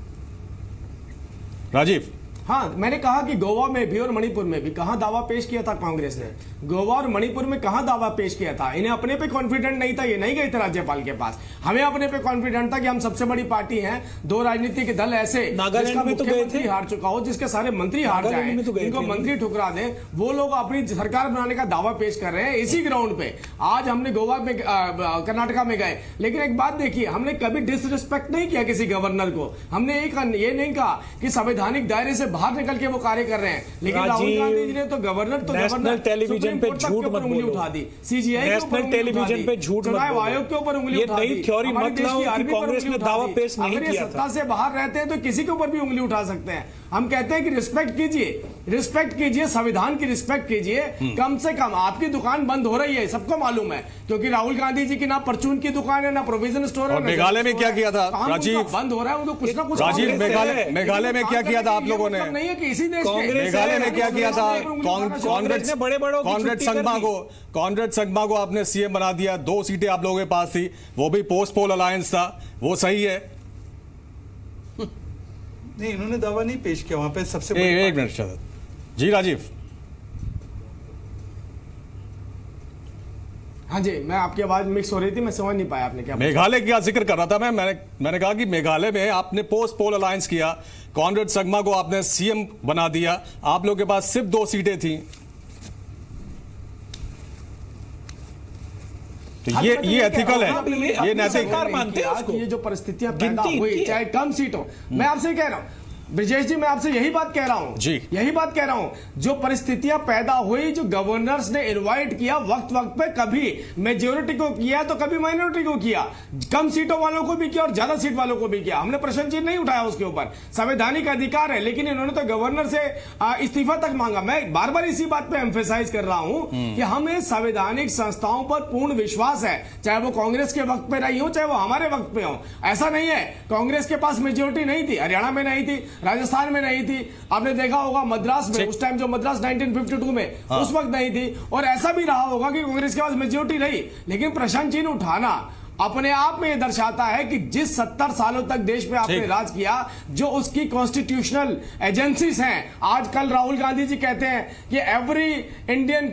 राजीव। हाँ, मैंने कहा कि गोवा में भी और मणिपुर में भी कहां दावा पेश किया था कांग्रेस ने, गोवा और मणिपुर में कहां दावा पेश किया था। इन्हें अपने पे कॉन्फिडेंट नहीं था, ये नहीं गए थे राज्यपाल के पास। हमें अपने पे कॉन्फिडेंट था कि हम सबसे बड़ी पार्टी हैं। दो राजनीतिक दल ऐसे नागालैंड में तो गए थे, हार चुका हो, जिसके सारे मंत्री हार जाए, इनको मंत्री ठुकरा दें, वो लोग अपनी सरकार बनाने का दावा पेश कर रहे हैं इसी ग्राउंड पे। आज हमने गोवा में कर्नाटका में गए, लेकिन एक बात देखिए, हमने कभी डिसरिस्पेक्ट नहीं किया किसी गवर्नर को। हमने ये नहीं कहा कि संवैधानिक दायरे से बाहर निकल के वो कार्य कर रहे हैं, लेकिन राहुल गांधी जी ने तो गवर्नर नेशनल टेलीविजन पे झूठ मत बोलो, उठा दी, सीजीआई नेशनल टेलीविजन पे झूठ मत बोलो, आयोग के ऊपर उंगली उठा दी। ये नई थ्योरी मत लाओ कि कांग्रेस ने दावा पेश नहीं किया था। सत्ता से बाहर रहते हैं तो किसी के ऊपर भी उंगली उठा सकते हैं। हम कहते हैं कि रिस्पेक्ट कीजिए, संविधान की रिस्पेक्ट कीजिए। कम से कम आपकी दुकान बंद हो रही है, सबको मालूम है, क्योंकि राहुल गांधी जी की ना परचून की दुकान है, ना प्रोविजन स्टोर है। और मेघालय में क्या किया था राजीव? बंद हो रहा है, उनको कुछ ना कुछ। राजीव, मेघालय में क्या किया था आप लोगों ने? नहीं है कि इसी देश मेघालय में क्या किया था? कॉन्ग्रेस संगमा को आपने सीएम बना दिया, 2 सीटें आप लोगों के पास थी, वो भी पोस्ट पोल अलायंस था, वो सही है? नहीं, इन्होंने दावा नहीं पेश किया वहां पे सबसे एक मिनट शरद जी। राजीव। हाँ जी, मैं आपकी आवाज मिक्स हो रही थी, मैं समझ नहीं पाया आपने क्या। मेघालय का जिक्र कर रहा था मैंने कहा कि मेघालय में आपने पोस्ट पोल अलायंस किया, कॉन्रेड संगमा को आपने सीएम बना दिया, आप लोगों के पास सिर्फ 2 सीटें थी। तो ये एथिकल है, ये नैतिक। ये जो परिस्थितियां पैदा हुई, चाहे कम सीट हो, मैं आपसे कह रहा हूं ब्रजेश जी, मैं आपसे यही बात कह रहा हूं जी, यही बात कह रहा हूं। जो परिस्थितियां पैदा हुई, जो गवर्नर्स ने इनवाइट किया वक्त पे, कभी मेजोरिटी को किया तो कभी माइनॉरिटी को किया, कम सीटों वालों को भी किया और ज्यादा सीट वालों को भी किया। हमने प्रश्न चिन्ह नहीं उठाया उसके ऊपर, संवैधानिक अधिकार है, लेकिन इन्होंने तो गवर्नर से इस्तीफा तक मांगा। मैं बार बार इसी बात पे एम्फेसाइज कर रहा हूं कि हमें संवैधानिक संस्थाओं पर पूर्ण विश्वास है, चाहे वो कांग्रेस के वक्त पे रही हो, चाहे वो हमारे वक्त पे हो। ऐसा नहीं है कांग्रेस के पास मेजोरिटी नहीं थी, हरियाणा में नहीं थी, राजस्थान में नहीं थी, आपने देखा होगा मद्रास में, उस टाइम जो मद्रास 1952 में उस वक्त नहीं थी, और ऐसा भी रहा होगा कि कांग्रेस के पास मेजोरिटी रही। लेकिन प्रश्न चिन्ह उठाना अपने आप में यह दर्शाता है कि जिस 70 सालों तक देश में आपने राज किया, जो उसकी कॉन्स्टिट्यूशनल एजेंसीज हैं, आज कल राहुल गांधी जी कहते हैं कि every Indian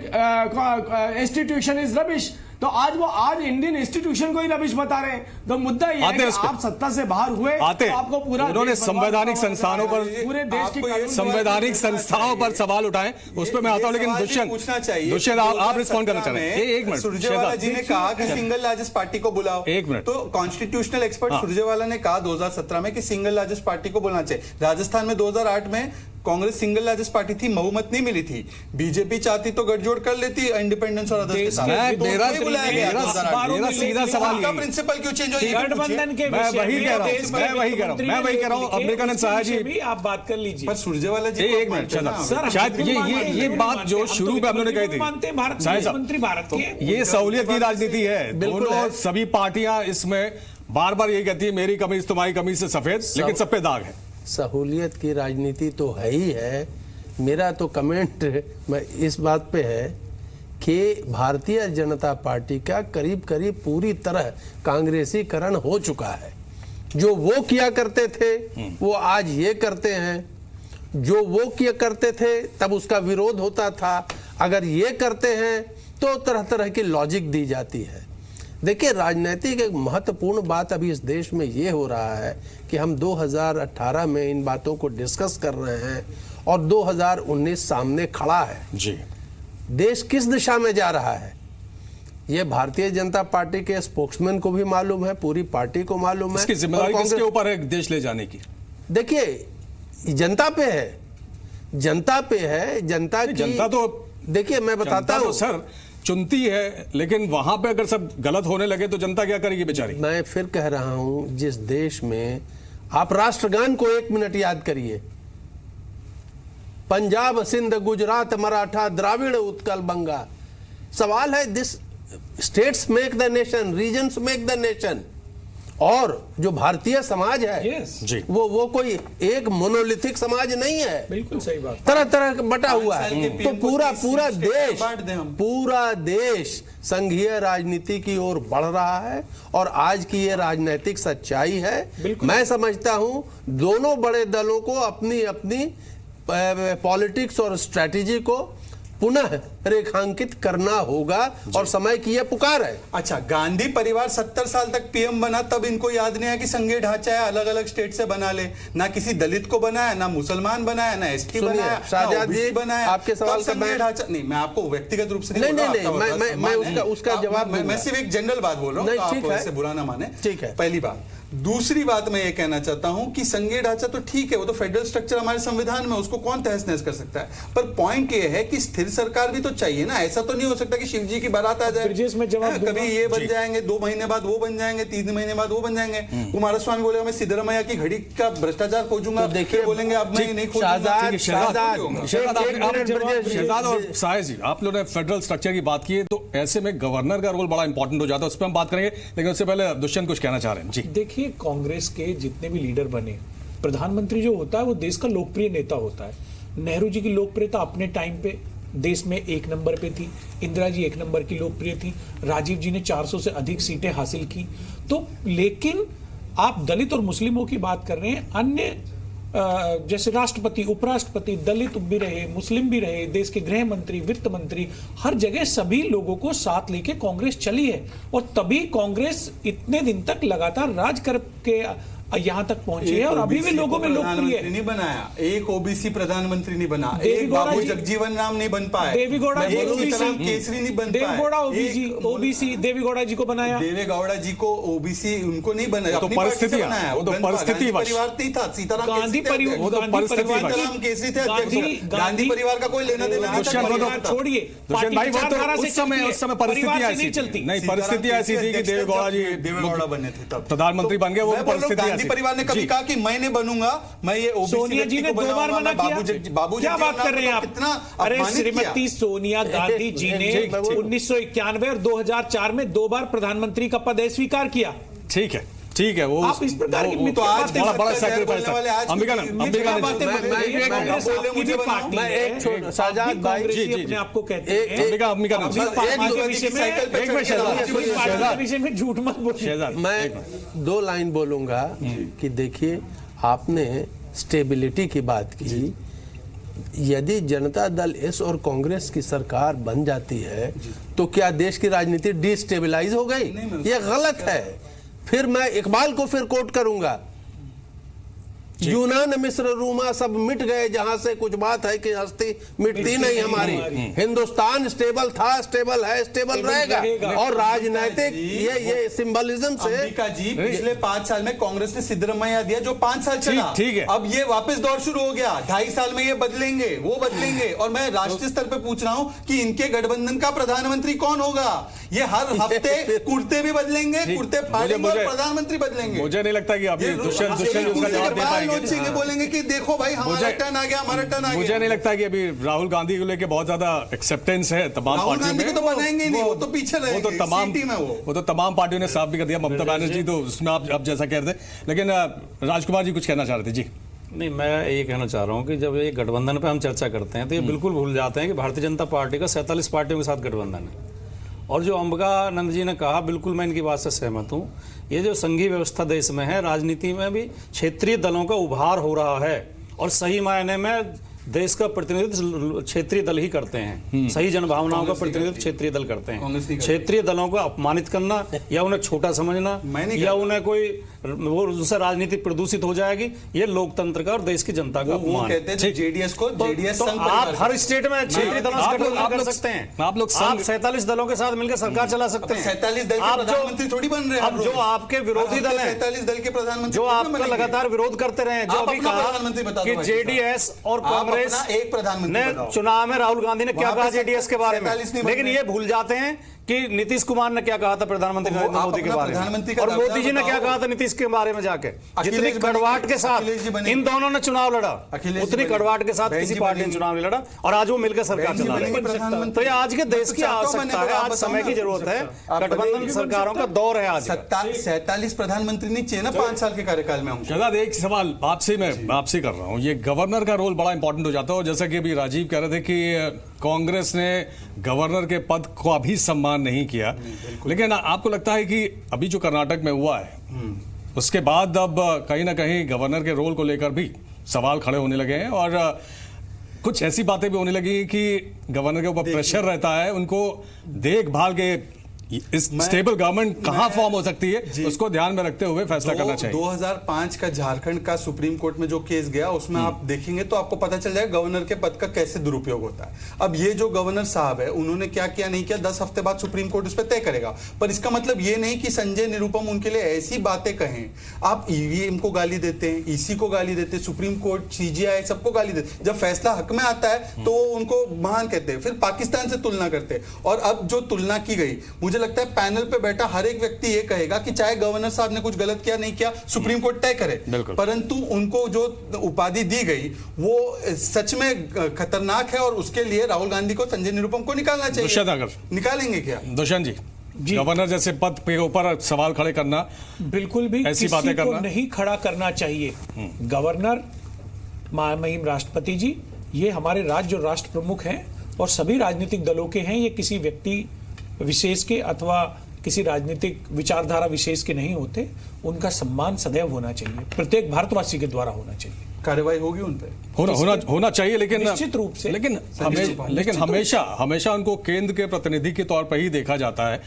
institution is rubbish, तो आज इंडियन इंस्टीट्यूशन को ही रबिश बता रहे हैं। तो मुद्दा ये है कि आप सत्ता से बाहर हुए तो आपको पूरा उन्होंने संवैधानिक संस्थानों पर, पूरे देश की संवैधानिक संस्थाओं पर सवाल उठाए, उस पर मैं आता हूं, लेकिन दुष्यंत आप रिस्पॉन्ड करना चाह रहे हैं। एक मिनट, सुरजेवाला जी ने कहा कि सिंगल लार्जेस्ट पार्टी को बुलाओ। एक मिनट, तो कॉन्स्टिट्यूशनल एक्सपर्ट सुरजेवाला ने कहा 2017 में कि सिंगल लार्जेस्ट पार्टी को बुलाना चाहिए। राजस्थान में 2008 में कांग्रेस सिंगल लार्जेस्ट पार्टी थी, बहुमत नहीं मिली थी, बीजेपी चाहती तो गठजोड़ कर लेती इंडिपेंडेंस और अदर्स के साथ। मेरा सीधा सवाल का प्रिंसिपल क्यों चेंज हो? गठबंधन के मैं वही कह रहा हूं अम्बिकानंद शाह जी, आप बात कर लीजिए। पर सुरजेवाला जी एक मिनट, शायद ये बात जो शुरू में हम लोगों ने कही थी, मंत्री भारत के, ये सहूलियत की राजनीति है। दोनों सभी पार्टियां इसमें बार बार ये कहती है मेरी कमीज तुम्हारी कमीज से सफेद, लेकिन सब पे दाग है। सहूलियत की राजनीति तो है ही है। मेरा तो कमेंट मैं इस बात पे है कि भारतीय जनता पार्टी का करीब करीब पूरी तरह कांग्रेसीकरण हो चुका है। जो वो किया करते थे वो आज ये करते हैं, जो वो किया करते थे तब उसका विरोध होता था, अगर ये करते हैं तो तरह तरह की लॉजिक दी जाती है। देखिए, राजनीतिक एक महत्वपूर्ण बात अभी इस देश में ये हो रहा है कि हम 2018 में इन बातों को डिस्कस कर रहे हैं और 2019 सामने खड़ा है जी। देश किस दिशा में जा रहा है ये भारतीय जनता पार्टी के स्पोक्समैन को भी मालूम है, पूरी पार्टी को मालूम है। इसकी जिम्मेदारी किसके ऊपर है देश ले जाने की? देखिए, जनता पे है, जनता पे है, जनता तो देखिए मैं बताता हूँ सर, चुनती है, लेकिन वहां पे अगर सब गलत होने लगे तो जनता क्या करेगी बेचारी? मैं फिर कह रहा हूं, जिस देश में आप राष्ट्रगान को 1 मिनट याद करिए, पंजाब सिंध गुजरात मराठा द्राविड़ उत्कल बंगा। सवाल है, this states make the nation, regions make the nation, और जो भारतीय समाज है जी। वो कोई एक मोनोलिथिक समाज नहीं है, बिल्कुल सही बात, तरह तरह का बटा हुआ है। तो पूरा देश संघीय राजनीति की ओर बढ़ रहा है और आज की ये राजनीतिक सच्चाई है। मैं समझता हूं दोनों बड़े दलों को अपनी अपनी पॉलिटिक्स और स्ट्रैटेजी को पुनः रेखांकित करना होगा और समय की यह पुकार है। अच्छा, गांधी परिवार 70 साल तक पीएम बना, तब इनको याद नहीं आया कि संघीय ढांचा है, अलग अलग स्टेट से बना ले, ना किसी दलित को बनाया, ना मुसलमान बनाया, ना एसटी बनाया, शाहजाद जी बनाया। आपके सवाल का संघीय ढांचा नहीं, मैं आपको व्यक्तिगत रूप से नहीं, मैं उसका जवाब मैं सिर्फ एक जनरल बात बोल रहा हूँ, आप ऐसे बुरा ना माने। ठीक है, पहली बात। दूसरी बात मैं ये कहना चाहता हूं कि संघीय ढांचा तो ठीक है, वो तो फेडरल स्ट्रक्चर हमारे संविधान में, उसको कौन तहस नहस कर सकता है, पर पॉइंट ये है कि स्थिर सरकार भी तो चाहिए ना। ऐसा तो नहीं हो सकता कि शिव जी की बारात आ जाए, कभी ये बन जाएंगे, 2 महीने बाद वो बन जाएंगे, 3 महीने बाद वो बन जाएंगे। कुमारस्वामी बोलेगा मैं सिद्धरामैया की घड़ी का भ्रष्टाचार खोजूंगा, देखिए बोलेंगे अब मैं नहीं खोजूंगा। शहजाद और साहिर जी, आप लोगों ने फेडरल स्ट्रक्चर की बात की है, तो ऐसे में गवर्नर का रोल बड़ा इंपॉर्टेंट हो जाता है, उस पर हम बात करेंगे, लेकिन उससे पहले दुष्यंत कुछ कहना चाह रहे हैं जी। देखिए, कांग्रेस के जितने भी लीडर बने, प्रधानमंत्री जो होता है वो देश का लोकप्रिय नेता होता है। नेहरू जी की लोकप्रियता अपने टाइम पे देश में 1 नंबर पे थी, इंदिरा जी 1 नंबर की लोकप्रिय थी, राजीव जी ने 400 से अधिक सीटें हासिल की। तो लेकिन आप दलित और मुस्लिमों की बात कर रहे हैं, अन्य जैसे राष्ट्रपति, उपराष्ट्रपति दलित भी रहे, मुस्लिम भी रहे, देश के गृह मंत्री, वित्त मंत्री, हर जगह सभी लोगों को साथ लेके कांग्रेस चली है और तभी कांग्रेस इतने दिन तक लगातार राज करके यहां तक पहुंची है और अभी भी लोगों में लोकप्रिय है। नहीं बनाया, एक ओबीसी प्रधानमंत्री नहीं बना, एक बाबू जगजीवन राम नहीं बन पाए, देवेगौड़ा जी केसरी नहीं बन पाए, देवेगौड़ा ओबीसी देवेगौड़ा जी को बनाया, देवेगौड़ा जी को ओबीसी उनको नहीं बनाया, तो परिस्थिति बनाया, वो तो परिस्थिति परिवार नहीं था, सीताराम गांधी परिवार केसरी थे, गांधी परिवार का कोई लेना देना छोड़िए, उस समय परिस्थिति ऐसी चलती नहीं, परिस्थिति ऐसी थी कि देवेगौड़ा बने थे, तब प्रधानमंत्री बन गए, वो परिस्थिति परिवार ने कभी कहा कि मैं नहीं बनूंगा, मैं ये सोनिया जी ने 2 बार मना किया। क्या बात कर रहे हैं आप? अरे श्रीमती सोनिया गांधी जी ने 1991 और 2004 में 2 बार प्रधानमंत्री का पद स्वीकार किया। ठीक है, वो आप इस प्रकार की तो आज बड़ा सैक्रिफाइस है। अंबिका शाहजाद भाई अपने आप को कहते हैं, झूठ मत बोलिए। मैं 2 लाइन बोलूंगा कि देखिए, आपने स्टेबिलिटी की बात की, यदि जनता दल एस और कांग्रेस की सरकार बन जाती है तो क्या देश की राजनीति डिस्टेबलाइज हो गई? ये गलत है। फिर मैं इकबाल को फिर कोट करूंगा, यूनान मिस्र रूमा सब मिट गए, जहां से कुछ बात है कि हस्ती मिटती नहीं हमारी। हिंदुस्तान स्टेबल था, स्टेबल है, स्टेबल रहेगा। और राजनीतिक ये सिंबलिज्म से अंबिका जी, पिछले 5 साल में कांग्रेस ने सिद्धरामैया दिया जो 5 साल चला, ठीक है, अब ये वापस दौर शुरू हो गया, 2.5 साल में ये बदलेंगे, वो बदलेंगे। और मैं राष्ट्रीय स्तर पे पूछ रहा हूं कि इनके गठबंधन का प्रधानमंत्री कौन होगा? ये हर हफ्ते कुर्ते भी बदलेंगे, कुर्ते फाड़ेंगे और प्रधानमंत्री बदलेंगे। मुझे नहीं लगता कि अभी दुष्यंत बोलेंगे कि देखो भाई हमारा टर्न आ गया, हमारा टर्न आ गया। मुझे नहीं लगता कि अभी राहुल गांधी को लेके बहुत ज्यादा एक्सेप्टेंस है तमाम पार्टियों में। तो बनाएंगे नहीं, वो तो पीछे रहेंगे, वो तो तमाम पार्टियों ने साफ भी कर दिया। ममता बनर्जी तो उसमें आप जैसा कह रहे थे, लेकिन राजकुमार जी कुछ कहना चाह रहे थे जी। नहीं, मैं ये कहना चाह रहा हूँ कि जब ये गठबंधन पे हम चर्चा करते हैं तो ये बिल्कुल भूल जाते हैं कि भारतीय जनता पार्टी का 47 पार्टियों के साथ गठबंधन है। और जो अंबिकानंद जी ने कहा, बिल्कुल मैं इनकी बात से सहमत हूँ। ये जो संघीय व्यवस्था देश में है, राजनीति में भी क्षेत्रीय दलों का उभार हो रहा है और सही मायने में देश का प्रतिनिधित्व क्षेत्रीय दल ही करते हैं। सही जनभावनाओं का प्रतिनिधित्व क्षेत्रीय दल करते हैं। क्षेत्रीय दलों को अपमानित करना या उन्हें छोटा समझना या उन्हें कोई वो उनसे राजनीति प्रदूषित हो जाएगी, ये लोकतंत्र का और देश की जनता का अपमान कहते हैं। जेडीएस को जेडीएस तो आप हर स्टेट में क्षेत्रीय दलों से गठबंधन कर सकते हैं। आप 47 दलों के साथ मिलकर सरकार चला सकते हैं। 47 दल के प्रधानमंत्री थोड़ी बन रहे हैं। अब जो आपके विरोधी दल हैं, 47 दल के प्रधानमंत्री जो आपका लगातार विरोध करते रहे, जो अभी कहा कि जेडीएस और कांग्रेस कांग्रेस एक प्रधानमंत्री चुनाव में राहुल गांधी ने क्या कहा जेडीएस के बारे में, 47 नहीं लेकिन ये भूल जाते हैं कि नीतीश कुमार ने क्या कहा था प्रधानमंत्री नरेंद्र मोदी के बारे में, और मोदी जी ने क्या कहा था नीतीश के बारे में जाके। जितनी कड़वाहट के साथ इन दोनों ने चुनाव लड़ा, उतनी कड़वाहट के साथ किसी पार्टी ने चुनाव नहीं लड़ा, और आज वो मिलकर सरकार चला रहे हैं। तो ये आज के देश की आवश्यकता है, आज समय की जरूरत है, गठबंधन सरकारों का दौर है। आज 47 प्रधानमंत्री नहीं चाहिए ना 5 साल के कार्यकाल में। शहजाद, एक सवाल आपसे मैं आपसे कर रहा हूँ, ये गवर्नर का रोल बड़ा इंपॉर्टेंट हो जाता है, और जैसा कि अभी राजीव कह रहे थे कि कांग्रेस ने गवर्नर के पद को अभी सम्मान नहीं किया, लेकिन आपको लगता है कि अभी जो कर्नाटक में हुआ है उसके बाद अब कहीं ना कहीं गवर्नर के रोल को लेकर भी सवाल खड़े होने लगे हैं, और कुछ ऐसी बातें भी होने लगी कि गवर्नर के ऊपर प्रेशर रहता है, उनको देखभाल के इस स्टेबल गवर्नमेंट कहां फॉर्म हो सकती है उसको ध्यान में रखते हुए फैसला करना चाहिए। 2005 का झारखंड का सुप्रीम कोर्ट में जो केस गया उसमें आप देखेंगे तो आपको पता चल जाएगा गवर्नर के पद का कैसे दुरुपयोग होता है। अब ये जो गवर्नर साहब है उन्होंने क्या किया नहीं किया 10 हफ्ते बाद सुप्रीम कोर्ट उस पर तय करेगा, पर इसका मतलब ये नहीं कि संजय निरुपम उनके लिए ऐसी बातें कहें। आप ईवीएम को गाली देते हैं, ईसी को गाली देते हैं, सुप्रीम कोर्ट, सीजीआई सबको गाली देते हैं, जब फैसला हक में आता है तो उनको महान कहते हैं, फिर पाकिस्तान से तुलना करते हैं। और अब जो तुलना की गई, मुझे लगता है पैनल पे बैठा हर एक व्यक्ति ये कहेगा कि चाहे गवर्नर साहब ने कुछ गलत किया नहीं किया सुप्रीम कोर्ट तय करे, परंतु उनको जो उपाधि दी गई वो सच में खतरनाक है, और उसके लिए राहुल गांधी को, संजय निरुपम को निकालना चाहिए। निकालेंगे क्या दुष्यंत जी? गवर्नर जैसे पद के ऊपर सवाल खड़े करना, बिल्कुल भी ऐसी किसी बातें करना को नहीं खड़ा करना चाहिए। गवर्नर महामहिम राष्ट्रपति जी, ये हमारे राज्य जो राष्ट्र प्रमुख हैं और सभी राजनीतिक दलों के हैं, ये किसी व्यक्ति विशेष के अथवा किसी राजनीतिक विचारधारा विशेष के नहीं होते। उनका सम्मान सदैव होना चाहिए, प्रत्येक भारतवासी के द्वारा होना चाहिए। कार्रवाई होगी उन पे, होना चाहिए, लेकिन निश्चित रूप से, लेकिन हमेशा उनको केंद्र के प्रतिनिधि के तौर पर ही देखा जाता है।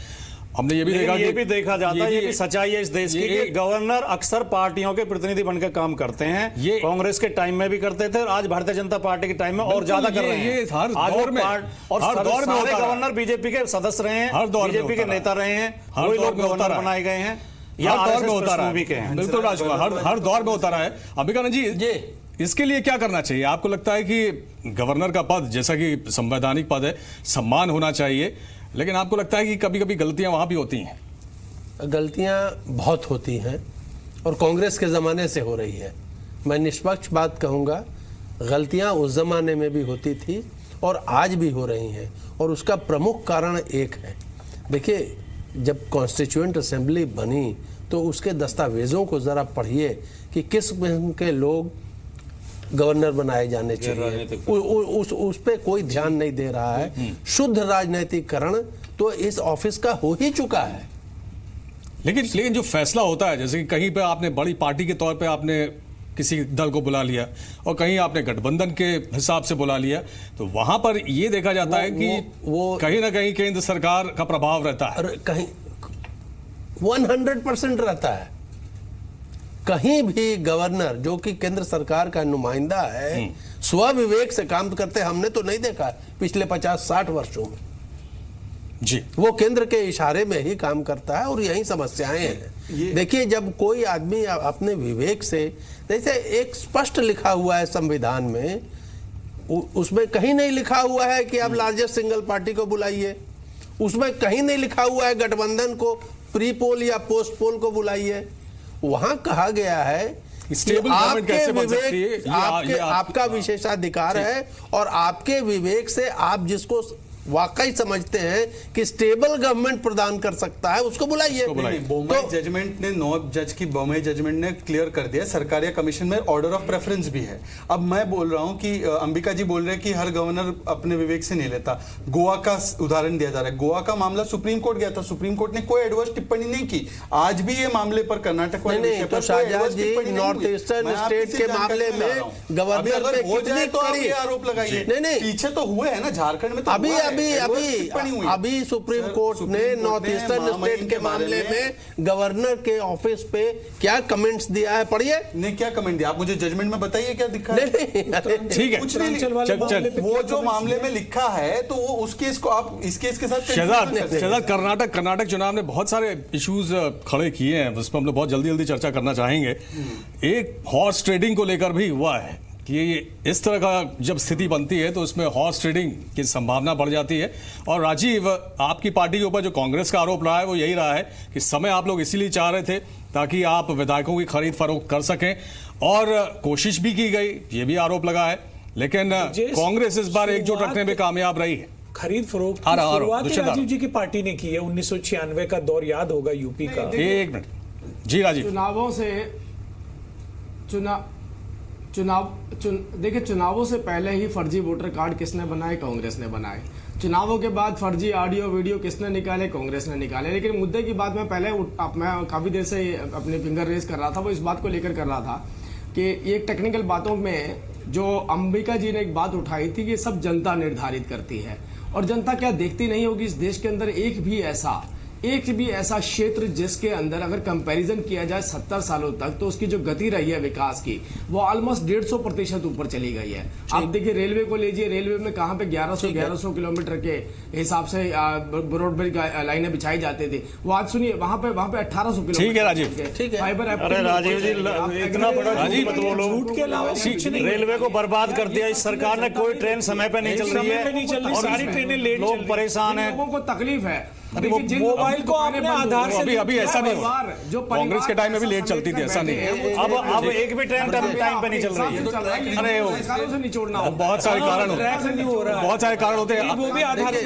हमने ये भी देखा जाता है, ये भी सच्चाई है इस देश की कि गवर्नर अक्सर पार्टियों के प्रतिनिधि बनकर काम करते हैं। ये कांग्रेस के टाइम में भी करते थे और आज भारतीय जनता पार्टी के टाइम में और ज्यादा कर रहे हैं। हर दौर में, और सारे गवर्नर बीजेपी के सदस्य रहे हैं, बीजेपी के नेता रहे हैं, वही लोग गवर्नर बनाए गए हैं, हर दौर में होता रहा है। बिल्कुल राजकुमार, हर दौर में होता रहा है। अंबिका जी, इसके लिए क्या करना चाहिए? आपको लगता है कि गवर्नर का पद जैसा कि संवैधानिक पद है, सम्मान होना चाहिए, लेकिन आपको लगता है कि कभी कभी गलतियां वहां भी होती हैं? गलतियां बहुत होती हैं और कांग्रेस के ज़माने से हो रही है। मैं निष्पक्ष बात कहूँगा, गलतियां उस ज़माने में भी होती थी और आज भी हो रही हैं, और उसका प्रमुख कारण एक है। देखिए, जब कॉन्स्टिट्यूएंट असेंबली बनी तो उसके दस्तावेज़ों को ज़रा पढ़िए कि किस किस्म के लोग गवर्नर बनाए जाने चाहिए। उस पे कोई ध्यान नहीं दे रहा है। शुद्ध राजनीतिकरण तो इस ऑफिस का हो ही चुका है। लेकिन जो फैसला होता है, जैसे कि कहीं पे आपने बड़ी पार्टी के तौर पे आपने किसी दल को बुला लिया और कहीं आपने गठबंधन के हिसाब से बुला लिया, तो वहां पर यह देखा जाता है कि वो कहीं ना कहीं केंद्र सरकार का प्रभाव रहता है। कहीं 100% रहता है। कहीं भी गवर्नर जो कि केंद्र सरकार का नुमाइंदा है स्वविवेक से काम करते हमने तो नहीं देखा पिछले 50-60 वर्षों में जी। वो केंद्र के इशारे में ही काम करता है और यही समस्याएं हैं। देखिए, जब कोई आदमी अपने विवेक से, जैसे एक स्पष्ट लिखा हुआ है संविधान में, उसमें कहीं नहीं लिखा हुआ है कि आप लार्जेस्ट सिंगल पार्टी को बुलाइए, उसमें कहीं नहीं लिखा हुआ है गठबंधन को प्री पोल या पोस्ट पोल को बुलाइए। वहां कहा गया है कि आपके विवेक, आपका विशेषाधिकार है और आपके विवेक से आप जिसको वाकई समझते हैं कि स्टेबल गवर्नमेंट प्रदान कर सकता है उसको बुलाइए। बॉम्बे जजमेंट ने 9 जज की बॉम्बे जजमेंट ने क्लियर कर दिया, सरकारी कमीशन में ऑर्डर ऑफ प्रेफरेंस भी है। अब मैं बोल रहा हूं कि अंबिका जी बोल रहे हैं कि हर गवर्नर अपने विवेक से नहीं लेता। गोवा का उदाहरण दिया जा रहा है। गोवा का मामला सुप्रीम कोर्ट गया था, सुप्रीम कोर्ट ने कोई एडवर्स टिप्पणी नहीं की। आज भी ये मामले पर कर्नाटक वाले तो शाहजहां जी नॉर्थ ईस्टर्न स्टेट के मामले में गवर्नर पे कितनी कड़ी आरोप लगाइए। नहीं, पीछे तो हुए हैं ना, झारखंड में तो अभी सुप्रीम कोर्ट ने नॉर्थ ईस्टर्न स्टेट के मामले में गवर्नर के ऑफिस पे क्या कमेंट्स दिया है, पढ़िए। ने क्या कमेंट दिया? आप मुझे जजमेंट में बताइए क्या दिखा है। ठीक है, कुछ नहीं। वो जो मामले में लिखा है तो वो उस केस को आप इस केस के साथ शहजाद, कर्नाटक चुनाव ने बहुत सारे इश्यूज खड़े किए हैं, उस पर हम लोग बहुत जल्दी चर्चा करना चाहेंगे। एक हॉर्स ट्रेडिंग को लेकर भी हुआ है कि ये इस तरह का जब स्थिति बनती है तो उसमें हॉर्स ट्रेडिंग की संभावना बढ़ जाती है। और राजीव, आपकी पार्टी के ऊपर जो कांग्रेस का आरोप रहा है वो यही रहा है कि समय आप लोग इसीलिए चाह रहे थे ताकि आप विधायकों की खरीद फरोख्त कर सकें, और कोशिश भी की गई, ये भी आरोप लगा है, लेकिन कांग्रेस इस बार एकजुट रखने में कामयाब रही है। खरीद फरोख्त की शुरुआत राजीव जी की पार्टी ने की है। 1996 का दौर याद होगा यूपी का। एक मिनट जी राजीव। देखिए, चुनावों से पहले ही फर्जी वोटर कार्ड किसने बनाए? कांग्रेस ने बनाए। चुनावों के बाद फर्जी ऑडियो वीडियो किसने निकाले? कांग्रेस ने निकाले। लेकिन मुद्दे की बात मैं काफी देर से अपने फिंगर रेज कर रहा था, वो इस बात को लेकर कर रहा था कि एक टेक्निकल बातों में जो अंबिका जी ने एक बात उठाई थी कि सब जनता निर्धारित करती है, और जनता क्या देखती नहीं होगी? इस देश के अंदर एक भी ऐसा क्षेत्र जिसके अंदर अगर कंपैरिजन किया जाए 70 सालों तक तो उसकी जो गति रही है विकास की वो ऑलमोस्ट 150% ऊपर चली गई है। आप देखिए, रेलवे को लीजिए, रेलवे में कहां पे 1100 किलोमीटर के हिसाब से ब्रॉडबैंड लाइनें बिछाई जाती थी, वो आज सुनिए वहां पे 1800 किलोमीटर। ठीक है राजीव, ठीक है। अरे राजीव जी, इतना बड़ा झूठ बोलो, रेलवे को बर्बाद कर दिया इस सरकार ने। कोई ट्रेन समय पे नहीं चल रही है, सारी ट्रेनें लेट, लोग परेशान है, लोगों को तकलीफ है। मोबाइल को आपने आधार से अभी ऐसा नहीं हुआ, जो कांग्रेस के टाइम में भी लेट चलती थी, ऐसा नहीं है। अब एक भी ट्रेन टाइम पे नहीं चल रही है। अरे बहुत सारे कारण होते हैं।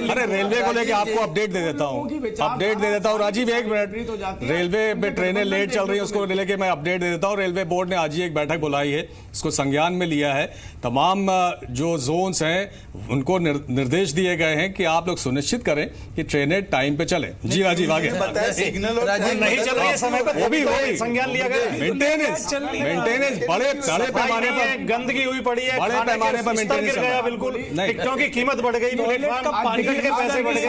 अरे रेलवे को लेके आपको अपडेट दे देता हूँ राजीव, एक मिनट। रेलवे में ट्रेनें लेट चल रही है, उसको लेके मैं अपडेट दे देता हूँ। रेलवे बोर्ड ने आज ही एक बैठक बुलाई है, इसको संज्ञान में लिया है। तमाम जो जोन्स हैं उनको निर्देश दिए गए हैं कि आप लोग सुनिश्चित करें कि ट्रेनें टाइम पे चले। जी राजीव, आगे। सिग्नल नहीं चल रही है समय पे, वो भी संज्ञान लिया गया। मेंटेनेंस बड़े पैमाने पर, गंदगी हुई पड़ी है, बड़े पैमाने पर मेंटेनेंस गया बिल्कुल, टिकटों की कीमत बढ़ गई, टिकट के पैसे बढ़ गए,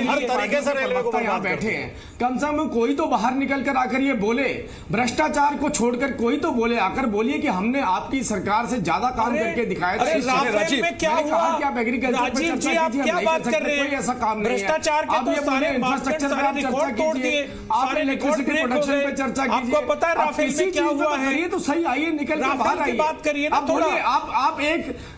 हर तरीके से रेलवे को यहाँ बैठे हैं। कम से कम कोई तो बाहर निकल कर आकर ये बोले, भ्रष्टाचार को छोड़कर कोई तो बोले, आकर बोलिए कि हमने आपकी सरकार से ज्यादा काम करके दिखाया। राफेल में क्या हुआ? राजीव जी, आप क्या बात कर रहे हैं? ऐसा काम नहीं है। भ्रष्टाचार के तो सारे इंफ्रास्ट्रक्चर पर रिकॉर्ड तोड़ दिए, सारे इलेक्ट्रिसिटी प्रोडक्शन पे चर्चा कीजिए। आपको पता है राफेल में क्या हुआ है? ये तो सही, आइए निकल के बाहर आइए, बात करिए ना थोड़ा।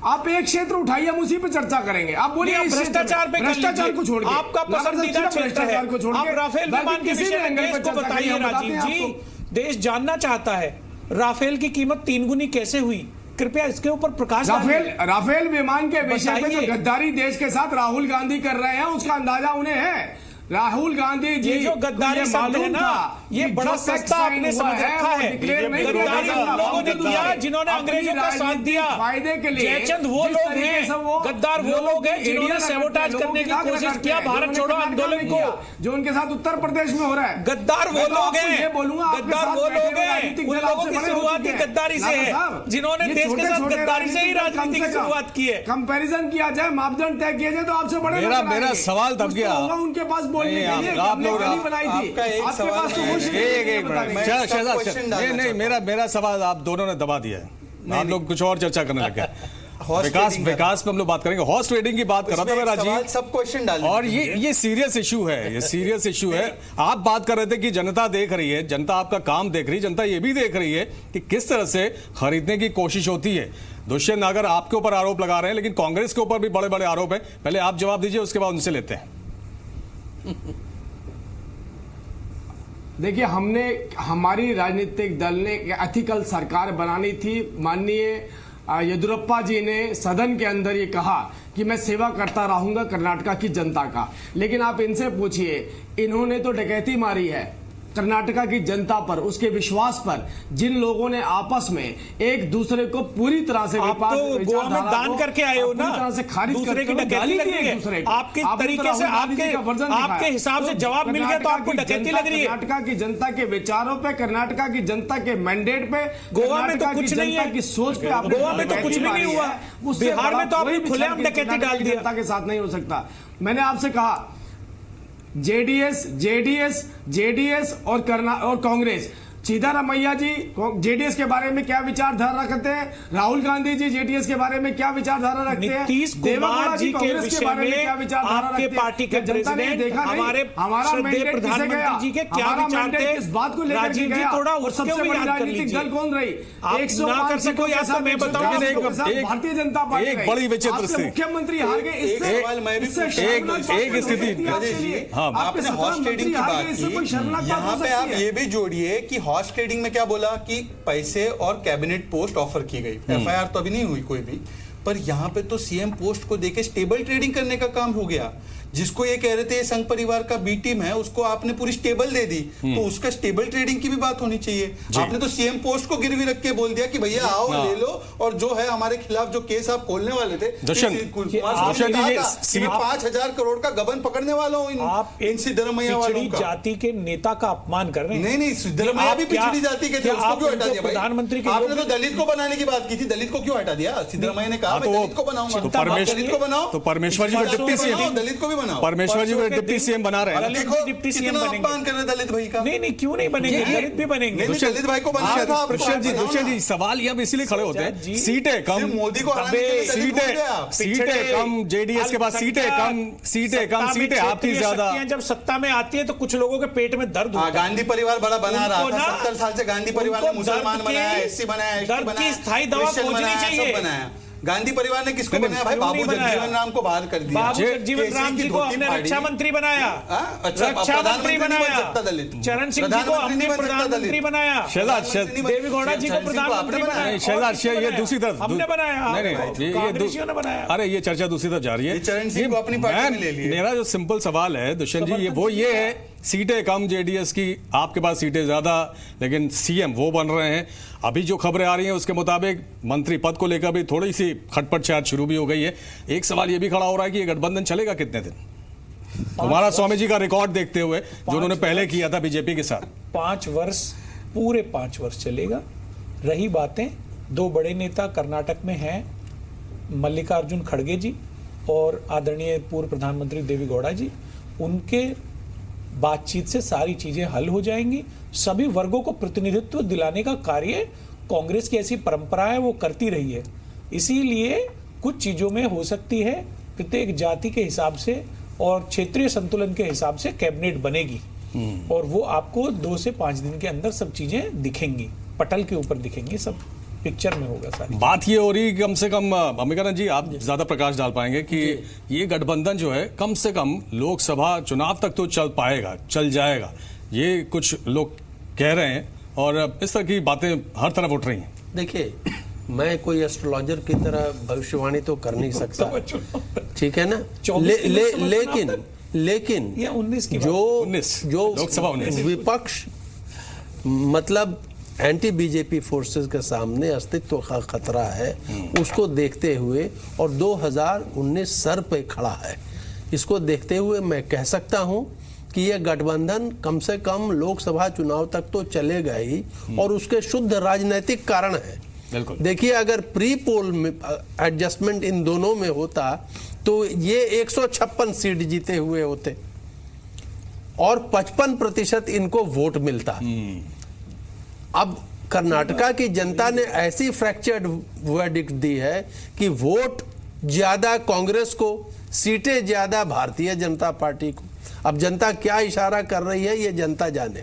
आप एक क्षेत्र उठाइए, हम उसी पे चर्चा करेंगे। आप बोलिए भ्रष्टाचार पे, भ्रष्टाचार को छोड़ के, आपका पसंदीदा क्षेत्र है, आप राफेल विमान के विषय में देश को बताइए। राजीव जी, देश जानना चाहता है राफेल की कीमत 3 गुनी कैसे हुई, कृपया इसके ऊपर प्रकाश। राफेल विमान के विषय में जो गद्दारी देश के साथ राहुल गांधी कर रहे हैं उसका अंदाजा उन्हें है। राहुल गांधी जी जो गद्दारी शब्द है ना, ये बड़ा सस्ता आपने समझ रखा है। गद्दारी उन लोगों ने किया जिन्होंने अंग्रेजों का साथ दिया। फायदे के लिए जयचंद वो लोग हैं, गद्दार वो लोग हैं जिन्होंने सैबोटाज करने की कोशिश किया भारत छोड़ो आंदोलन को, जो उनके साथ उत्तर प्रदेश में हो रहा है। गद्दार वो लोग हैं, गद्दार वो लोग हैं, उन लोगों की शुरुआत ही गद्दारी से है, जिन्होंने देश के साथ गद्दारी से ही राजनीति की शुरुआत की है। कंपैरिजन किया जाए, मापदंड तय किया जाए तो आपसे बड़े मेरा सवाल दब गया उनके पास। आप लोग नहीं, मेरा सवाल आप दोनों ने दबा दिया है। आप लोग कुछ और चर्चा करने लगे। विकास पे हम लोग बात करेंगे। हॉर्स ट्रेडिंग की बात कर रहा था मैं राजीव, सब क्वेश्चन डाल, और ये सीरियस इशू है, ये सीरियस इशू है। आप बात कर रहे थे कि जनता देख रही है, जनता आपका काम देख रही है, जनता ये भी देख रही है कि किस तरह से खरीदने की कोशिश होती है। दुष्यंत नागर आपके ऊपर आरोप लगा रहे हैं, लेकिन कांग्रेस के ऊपर भी बड़े बड़े आरोप है। पहले आप जवाब दीजिए, उसके बाद उनसे लेते हैं। देखिए, हमारी राजनीतिक दल ने एथिकल सरकार बनानी थी। माननीय येदियुरप्पा जी ने सदन के अंदर ये कहा कि मैं सेवा करता रहूंगा कर्नाटका की जनता का, लेकिन आप इनसे पूछिए, इन्होंने तो डकैती मारी है कर्नाटका की जनता पर, उसके विश्वास पर, जिन लोगों ने आपस में एक दूसरे को पूरी तरह से आप तो गोवा में दान करके आए हो ना, तरह से खारिज दूसरे की डकैती लग रही है आपके तरीके से, आपके हिसाब से जवाब मिल गया तो आपको डकैती लग रही है। कर्नाटका की जनता के विचारों पे, कर्नाटका की जनता के मैंडेट पे, गोवा में तो कुछ नहीं है, की सोच पे, गोवा में तो कुछ भी नहीं हुआ, बिहार में तो आपने खुलेआम डकैती डाल दी। जनता के साथ नहीं हो सकता। मैंने आपसे कहा जेडीएस और कांग्रेस सिद्धारमैया जी जेडीएस के बारे में क्या विचारधारा रखते हैं, राहुल गांधी जी जेडीएस के बारे में क्या विचारधारा रखते हैं, नीतीश कुमार जी के विषय में आपके पार्टी के प्रेसिडेंट हमारे प्रधानमंत्री जी के क्या विचार थे, इस बात को लेकर राजीव जी थोड़ा उसके भी याद कर लीजिए। दल कौन रही, आप ना कर सको या तो मैं बताऊं, भारतीय जनता पार्टी एक बड़ी विचित्र स्थिति, मुख्यमंत्री हार गए। एक स्थिति, हाँ आपने हॉर्स ट्रेडिंग की बात की, यहाँ पे आप ये भी जोड़िए कि हॉर्स ट्रेडिंग में क्या बोला कि पैसे और कैबिनेट पोस्ट ऑफर की गई, एफआईआर तो अभी नहीं हुई कोई भी, पर यहाँ पे तो सीएम पोस्ट को देके स्टेबल ट्रेडिंग करने का काम हो गया। जिसको ये कह रहे थे संघ परिवार का बी टीम है, उसको आपने पूरी स्टेबल दे दी, तो उसका स्टेबल ट्रेडिंग की भी बात होनी चाहिए। आपने तो सीएम पोस्ट को गिरवी रख के बोल दिया कि भैया आओ ले लो, और जो है हमारे खिलाफ जो केस आप खोलने वाले थे, 5,000 करोड़ का गबन पकड़ने वाला हूं इन सिद्धरमैया वालों का। जाति के नेता का अपमान कर रहे हैं। नहीं, सिद्धरमैया भी पिछड़ी जाति के थे, उसको क्यों हटा दिया? प्रधानमंत्री आपने तो दलित को बनाने की बात की थी, दलित को क्यों हटा दिया? सिद्धरमैया ने कहा मैं दलित को बनाऊंगा, दलित को बनाओ, तो परमेश्वर जी को डिप्टी सीएम, दलित को भी बनाओ, परमेश्वर जी को डिप्टी सीएम बना रहे हैं। देखो डिप्टी सीएम अपमान कर रहे दलित भाई का। नहीं क्यों नहीं बनेंगे, दलित भी बनेंगे। दलित भाई को बनाया था। दुष्यंत जी सवाल ये अब इसलिए खड़े होते हैं, सीटें कम, मोदी को हराने के लिए सीटें कम, जेडीएस के पास सीटें कम, सीटें आपकी ज्यादा। जब सत्ता में आती है तो कुछ लोगों के पेट में दर्द होता है। गांधी परिवार बड़ा बना रहा था, 70 साल से गांधी परिवार ने मुसलमान बनाया, एससी बनाया, एसटी बनाया, स्थायी दवा खोजनी चाहिए। बनाया गांधी परिवार ने किसको बनाया भाई? बाबू जगजीवन राम को बाहर कर दिया, बाबू जगजीवन राम जी को हमने रक्षा मंत्री बनाया, रक्षा मंत्री बनाया, चरण सिंह जी को हमने प्रधानमंत्री बनाया, देवी गौड़ा जी को प्रधानमंत्री बनाया, शैलाश ये दूसरी तरफ हमने बनाया, कांग्रेसियों ने बनाया। अरे ये चर्चा दूसरी तरफ जा रही है। चरण सिंह को अपनी पार्टी में ले लिया। मेरा जो सिंपल सवाल है दुष्यंत जी, ये है सीटें कम जेडीएस की, आपके पास सीटें ज्यादा, लेकिन सीएम वो बन रहे हैं। अभी जो खबरें आ रही हैं उसके मुताबिक मंत्री पद को लेकर भी थोड़ी सी खटपट शायद शुरू भी हो गई है। एक सवाल ये भी खड़ा हो रहा है कि ये गठबंधन चलेगा कितने दिन? कुमार स्वामी जी का रिकॉर्ड देखते हुए जो उन्होंने पहले किया था बीजेपी के साथ, 5 वर्ष, पूरे 5 वर्ष चलेगा। रही बातें, 2 बड़े नेता कर्नाटक में हैं, मल्लिकार्जुन खड़गे जी और आदरणीय पूर्व प्रधानमंत्री देवी गौड़ा जी, उनके बातचीत से सारी चीजें हल हो जाएंगी। सभी वर्गों को प्रतिनिधित्व दिलाने का कार्य कांग्रेस की ऐसी परंपरा है, वो करती रही है। इसीलिए कुछ चीजों में हो सकती है प्रत्येक जाति के हिसाब से और क्षेत्रीय संतुलन के हिसाब से कैबिनेट बनेगी, और वो आपको 2 से 5 दिन के अंदर सब चीजें दिखेंगी, पटल के ऊपर दिखेंगी, सब पिक्चर में होगा सारी। बात ये हो रही कम से कम अमिकानंद जी आप ज्यादा प्रकाश डाल पाएंगे कि ये गठबंधन जो है कम से कम लोकसभा चुनाव तक तो चल जाएगा, ये कुछ लोग कह रहे हैं और इस तरह की बातें हर तरफ उठ रही हैं। देखिए, मैं कोई एस्ट्रोलॉजर की तरह भविष्यवाणी तो कर नहीं सकता, ठीक है ना, लेकिन जो लोकसभा विपक्ष मतलब एंटी बीजेपी फोर्सेस के सामने अस्तित्व का खतरा है, उसको देखते हुए और 2019 सर पे खड़ा है, इसको देखते हुए मैं कह सकता हूं कि यह गठबंधन कम से कम लोकसभा चुनाव तक तो चलेगा ही, और उसके शुद्ध राजनीतिक कारण है। देखिए, अगर प्री पोल में एडजस्टमेंट इन दोनों में होता तो ये 156 सीट जीते हुए होते और 55% इनको वोट मिलता। अब कर्नाटका की जनता ने ऐसी फ्रैक्चर्ड वर्डिक्ट दी है कि वोट ज्यादा कांग्रेस को, सीटें ज्यादा भारतीय जनता पार्टी को। अब जनता क्या इशारा कर रही है ये जनता जाने,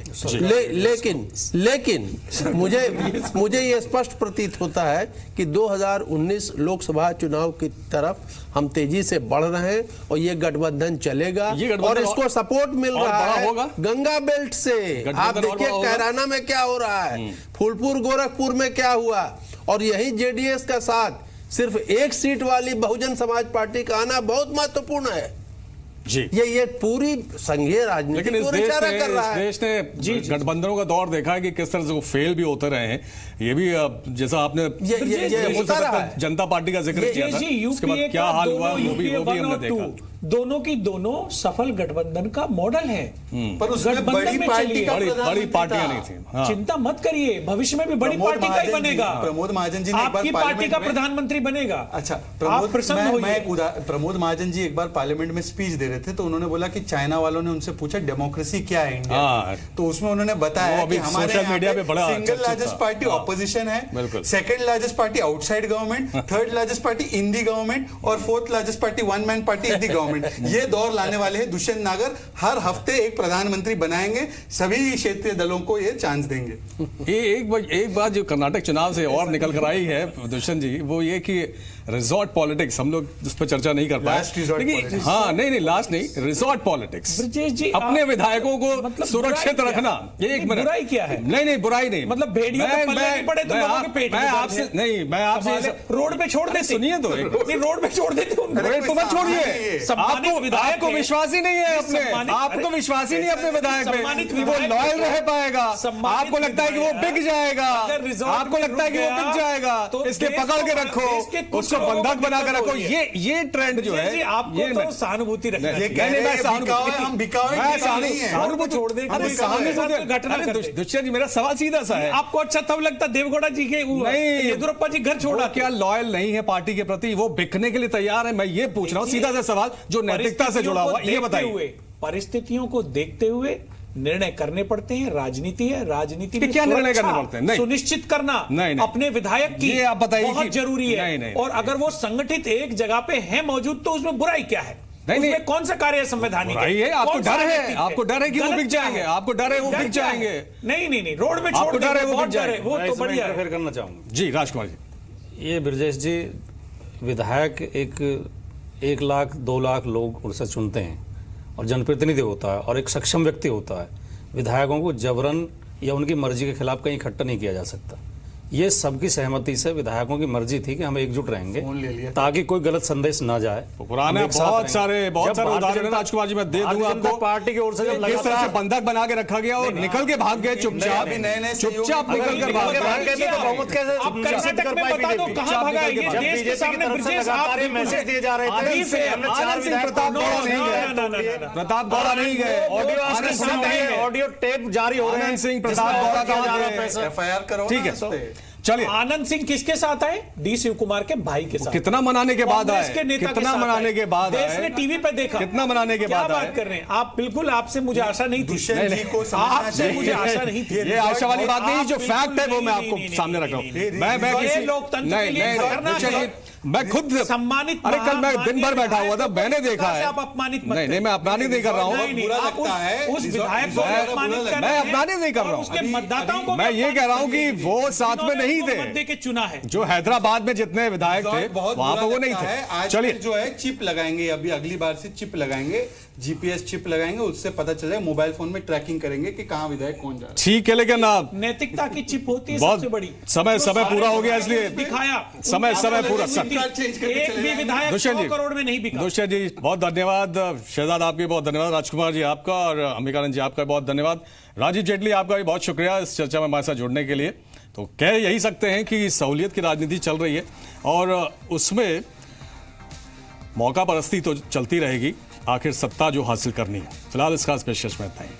लेकिन मुझे ये स्पष्ट प्रतीत होता है कि 2019 लोकसभा चुनाव की तरफ हम तेजी से बढ़ रहे हैं और ये गठबंधन चलेगा, और इसको सपोर्ट मिल रहा है गंगा बेल्ट से। आप देखिए कैराना में क्या हो रहा है, फूलपुर गोरखपुर में क्या हुआ, और यही जेडीएस का साथ सिर्फ 1 सीट वाली बहुजन समाज पार्टी का आना बहुत महत्वपूर्ण है जी। ये पूरी संघीय राजनीति लेकिन इस देश ने गठबंधनों का दौर देखा है कि किस तरह से वो फेल भी होते रहे हैं। ये भी जैसा आपने ये जनता पार्टी का जिक्र किया था, उसके बाद क्या हाल हुआ वो भी हमने देखा। दोनों की दोनों सफल गठबंधन का मॉडल है। पर उसमें बड़ी पार्टी का बड़ी पार्टियां नहीं थी। हाँ। चिंता मत करिए, भविष्य में भी बड़ी पार्टी का ही बनेगा। प्रमोद महाजन जी ने आपकी पार्टी का प्रधानमंत्री बनेगा। अच्छा, आप प्रसन्न होइए। प्रमोद महाजन जी एक बार पार्लियामेंट में स्पीच दे रहे थे, तो उन्होंने बोला कि चाइना वालों ने उनसे पूछा डेमोक्रेसी क्या है इंडिया में, तो उसमें उन्होंने बताया कि हमारे सोशल मीडिया पे बड़ा सिंगल लार्जेस्ट पार्टी ऑपोजिशन है, second largest party outside government, third largest party in the government और fourth largest party one man party in the government. ये दौर लाने वाले हैं दुष्यंत नागर, हर हफ्ते एक प्रधानमंत्री बनाएंगे, सभी क्षेत्रीय दलों को ये चांस देंगे। ये एक बात जो कर्नाटक चुनाव से और निकल कर आई है दुष्यंत जी, वो ये कि रिजॉर्ट पॉलिटिक्स, हम लोग उस पर चर्चा नहीं कर पाए। हाँ, नहीं लास्ट नहीं, रिजॉर्ट पॉलिटिक्स। ब्रजेश जी, अपने विधायकों को मतलब सुरक्षित रखना। एक मिनट, बुराई क्या है? नहीं बुराई नहीं, मतलब भेड़ियों के पल्ले नहीं पड़े तो लोगों के पेट में आपसे नहीं, मैं आपसे रोड पे छोड़ देते। सुनिए तो, रोड पे छोड़ देते तो मत छोड़िए। आपको विश्वास ही नहीं है अपने, आपको विश्वास ही नहीं अपने विधायक में, वो लॉयल रह पाएगा। आपको लगता है कि वो बिक जाएगा, आपको लगता है कि वो बिक जाएगा, इसके पकड़ के रखो, उसको बंधक बना कर रखो। ये ट्रेंड जो है, आपको तो सहानुभूति रखनी है। दुष्यंत जी, मेरा सवाल सीधा सा है। आपको अच्छा तब लगता देवगौड़ा जी के येदियुरप्पा जी घर छोड़ा, क्या लॉयल नहीं है पार्टी के प्रति, वो बिकने के लिए तैयार है? मैं ये पूछ रहा हूँ सीधा सा सवाल जो नैतिकता से जुड़ा हुआ, ये बताइए। परिस्थितियों को देखते हुए निर्णय करने पड़ते हैं, राजनीति है, राजनीति में क्या निर्णय करने पड़ते हैं? सुनिश्चित करना अपने विधायक की आप बताइए बहुत जरूरी है। और अगर वो संगठित एक जगह पे है मौजूद तो उसमें बुराई क्या है? नहीं, कौन सा कार्य संवैधानिक है? आपको डर है, आपको डर है कि वो बिक जाएंगे, आपको डर है वो बिक जाएंगे। नहीं, रोड में आपको डर है वो बिक जाएंगे, वो तो बढ़िया है। करना चाहूंगा जी राजकुमार जी। ये ब्रजेश जी, विधायक 1 लाख 2 लाख लोग उनसे चुनते हैं और जनप्रतिनिधि होता है और एक सक्षम व्यक्ति होता है। विधायकों को जबरन या उनकी मर्जी के खिलाफ कहीं इकट्ठा नहीं किया जा सकता। ये सबकी सहमति से विधायकों की मर्जी थी कि हम एकजुट रहेंगे ताकि कोई गलत संदेश ना जाए। पुराने बहुत सारे उदाहरण राजकुमार जी मैं दे दूंगा आपको। पार्टी की ओर से किस तरह से बंधक बना के रखा गया और निकल के भाग गए चुपचाप निकल कर भाग गए। बहुमत कैसे मैसेज दिए जा रहे थे? प्रताप गौड़ा नहीं गए, ऑडियो टेप जारी हो रहे हैं। सिंह प्रताप गौड़ा का FIR करो। ठीक है, चलिए। आनंद सिंह किसके साथ आए? डी शिव कुमार के भाई के साथ। कितना मनाने के बाद आए? कितना मनाने के बाद आए? देश ने टीवी पे देखा। कितना मनाने के बाद बात कर रहे हैं आप? बिल्कुल, आपसे मुझे आशा नहीं थी। आपसे मुझे आशा नहीं थी। ये आशा वाली बात नहीं, जो फैक्ट है वो मैं आपको सामने रख रहा हूँ। मैं लोकतंत्र के लिए करना चाहिए। मैं खुद सम्मानित, अरे कल मैं दिन भर बैठा हुआ था, मैंने देखा है। आप अपमानित मत नहीं, मैं अपमानित नहीं कर रहा हूँ। उस विधायक को अपमानित कर रहे हैं। मैं अपमानित नहीं कर रहा हूँ। उसके मतदाताओं को मैं ये कह रहा हूँ कि वो साथ में नहीं थे है। जो हैदराबाद में जितने विधायक थे वहां पर वो नहीं थे। चलिए, जो है चिप लगाएंगे, अभी अगली बार से चिप लगाएंगे, GPS चिप लगाएंगे, उससे पता चल जाए, मोबाइल फोन में ट्रैकिंग करेंगे कि कहां विधायक कौन जा रहा है। ठीक है, लेकिन नैतिकता की चिप होती है बहुत सबसे बड़ी। समय पूरा हो गया, इसलिए दिखाया समय पूरा। एक भी विधायक 100 करोड़ में नहीं बिका। दुष्यंत जी बहुत धन्यवाद, शहजाद आपके बहुत धन्यवाद, राजकुमार जी आपका और अंबिकानंद जी आपका बहुत धन्यवाद, राजीव जेटली आपका भी बहुत शुक्रिया इस चर्चा में हमारे साथ जुड़ने के लिए। तो कह यही सकते हैं कि सहूलियत की राजनीति चल रही है और उसमें मौका परस्ती तो चलती रहेगी, आखिर सत्ता जो हासिल करनी है। फिलहाल इस खास पेशकश में इतना ही।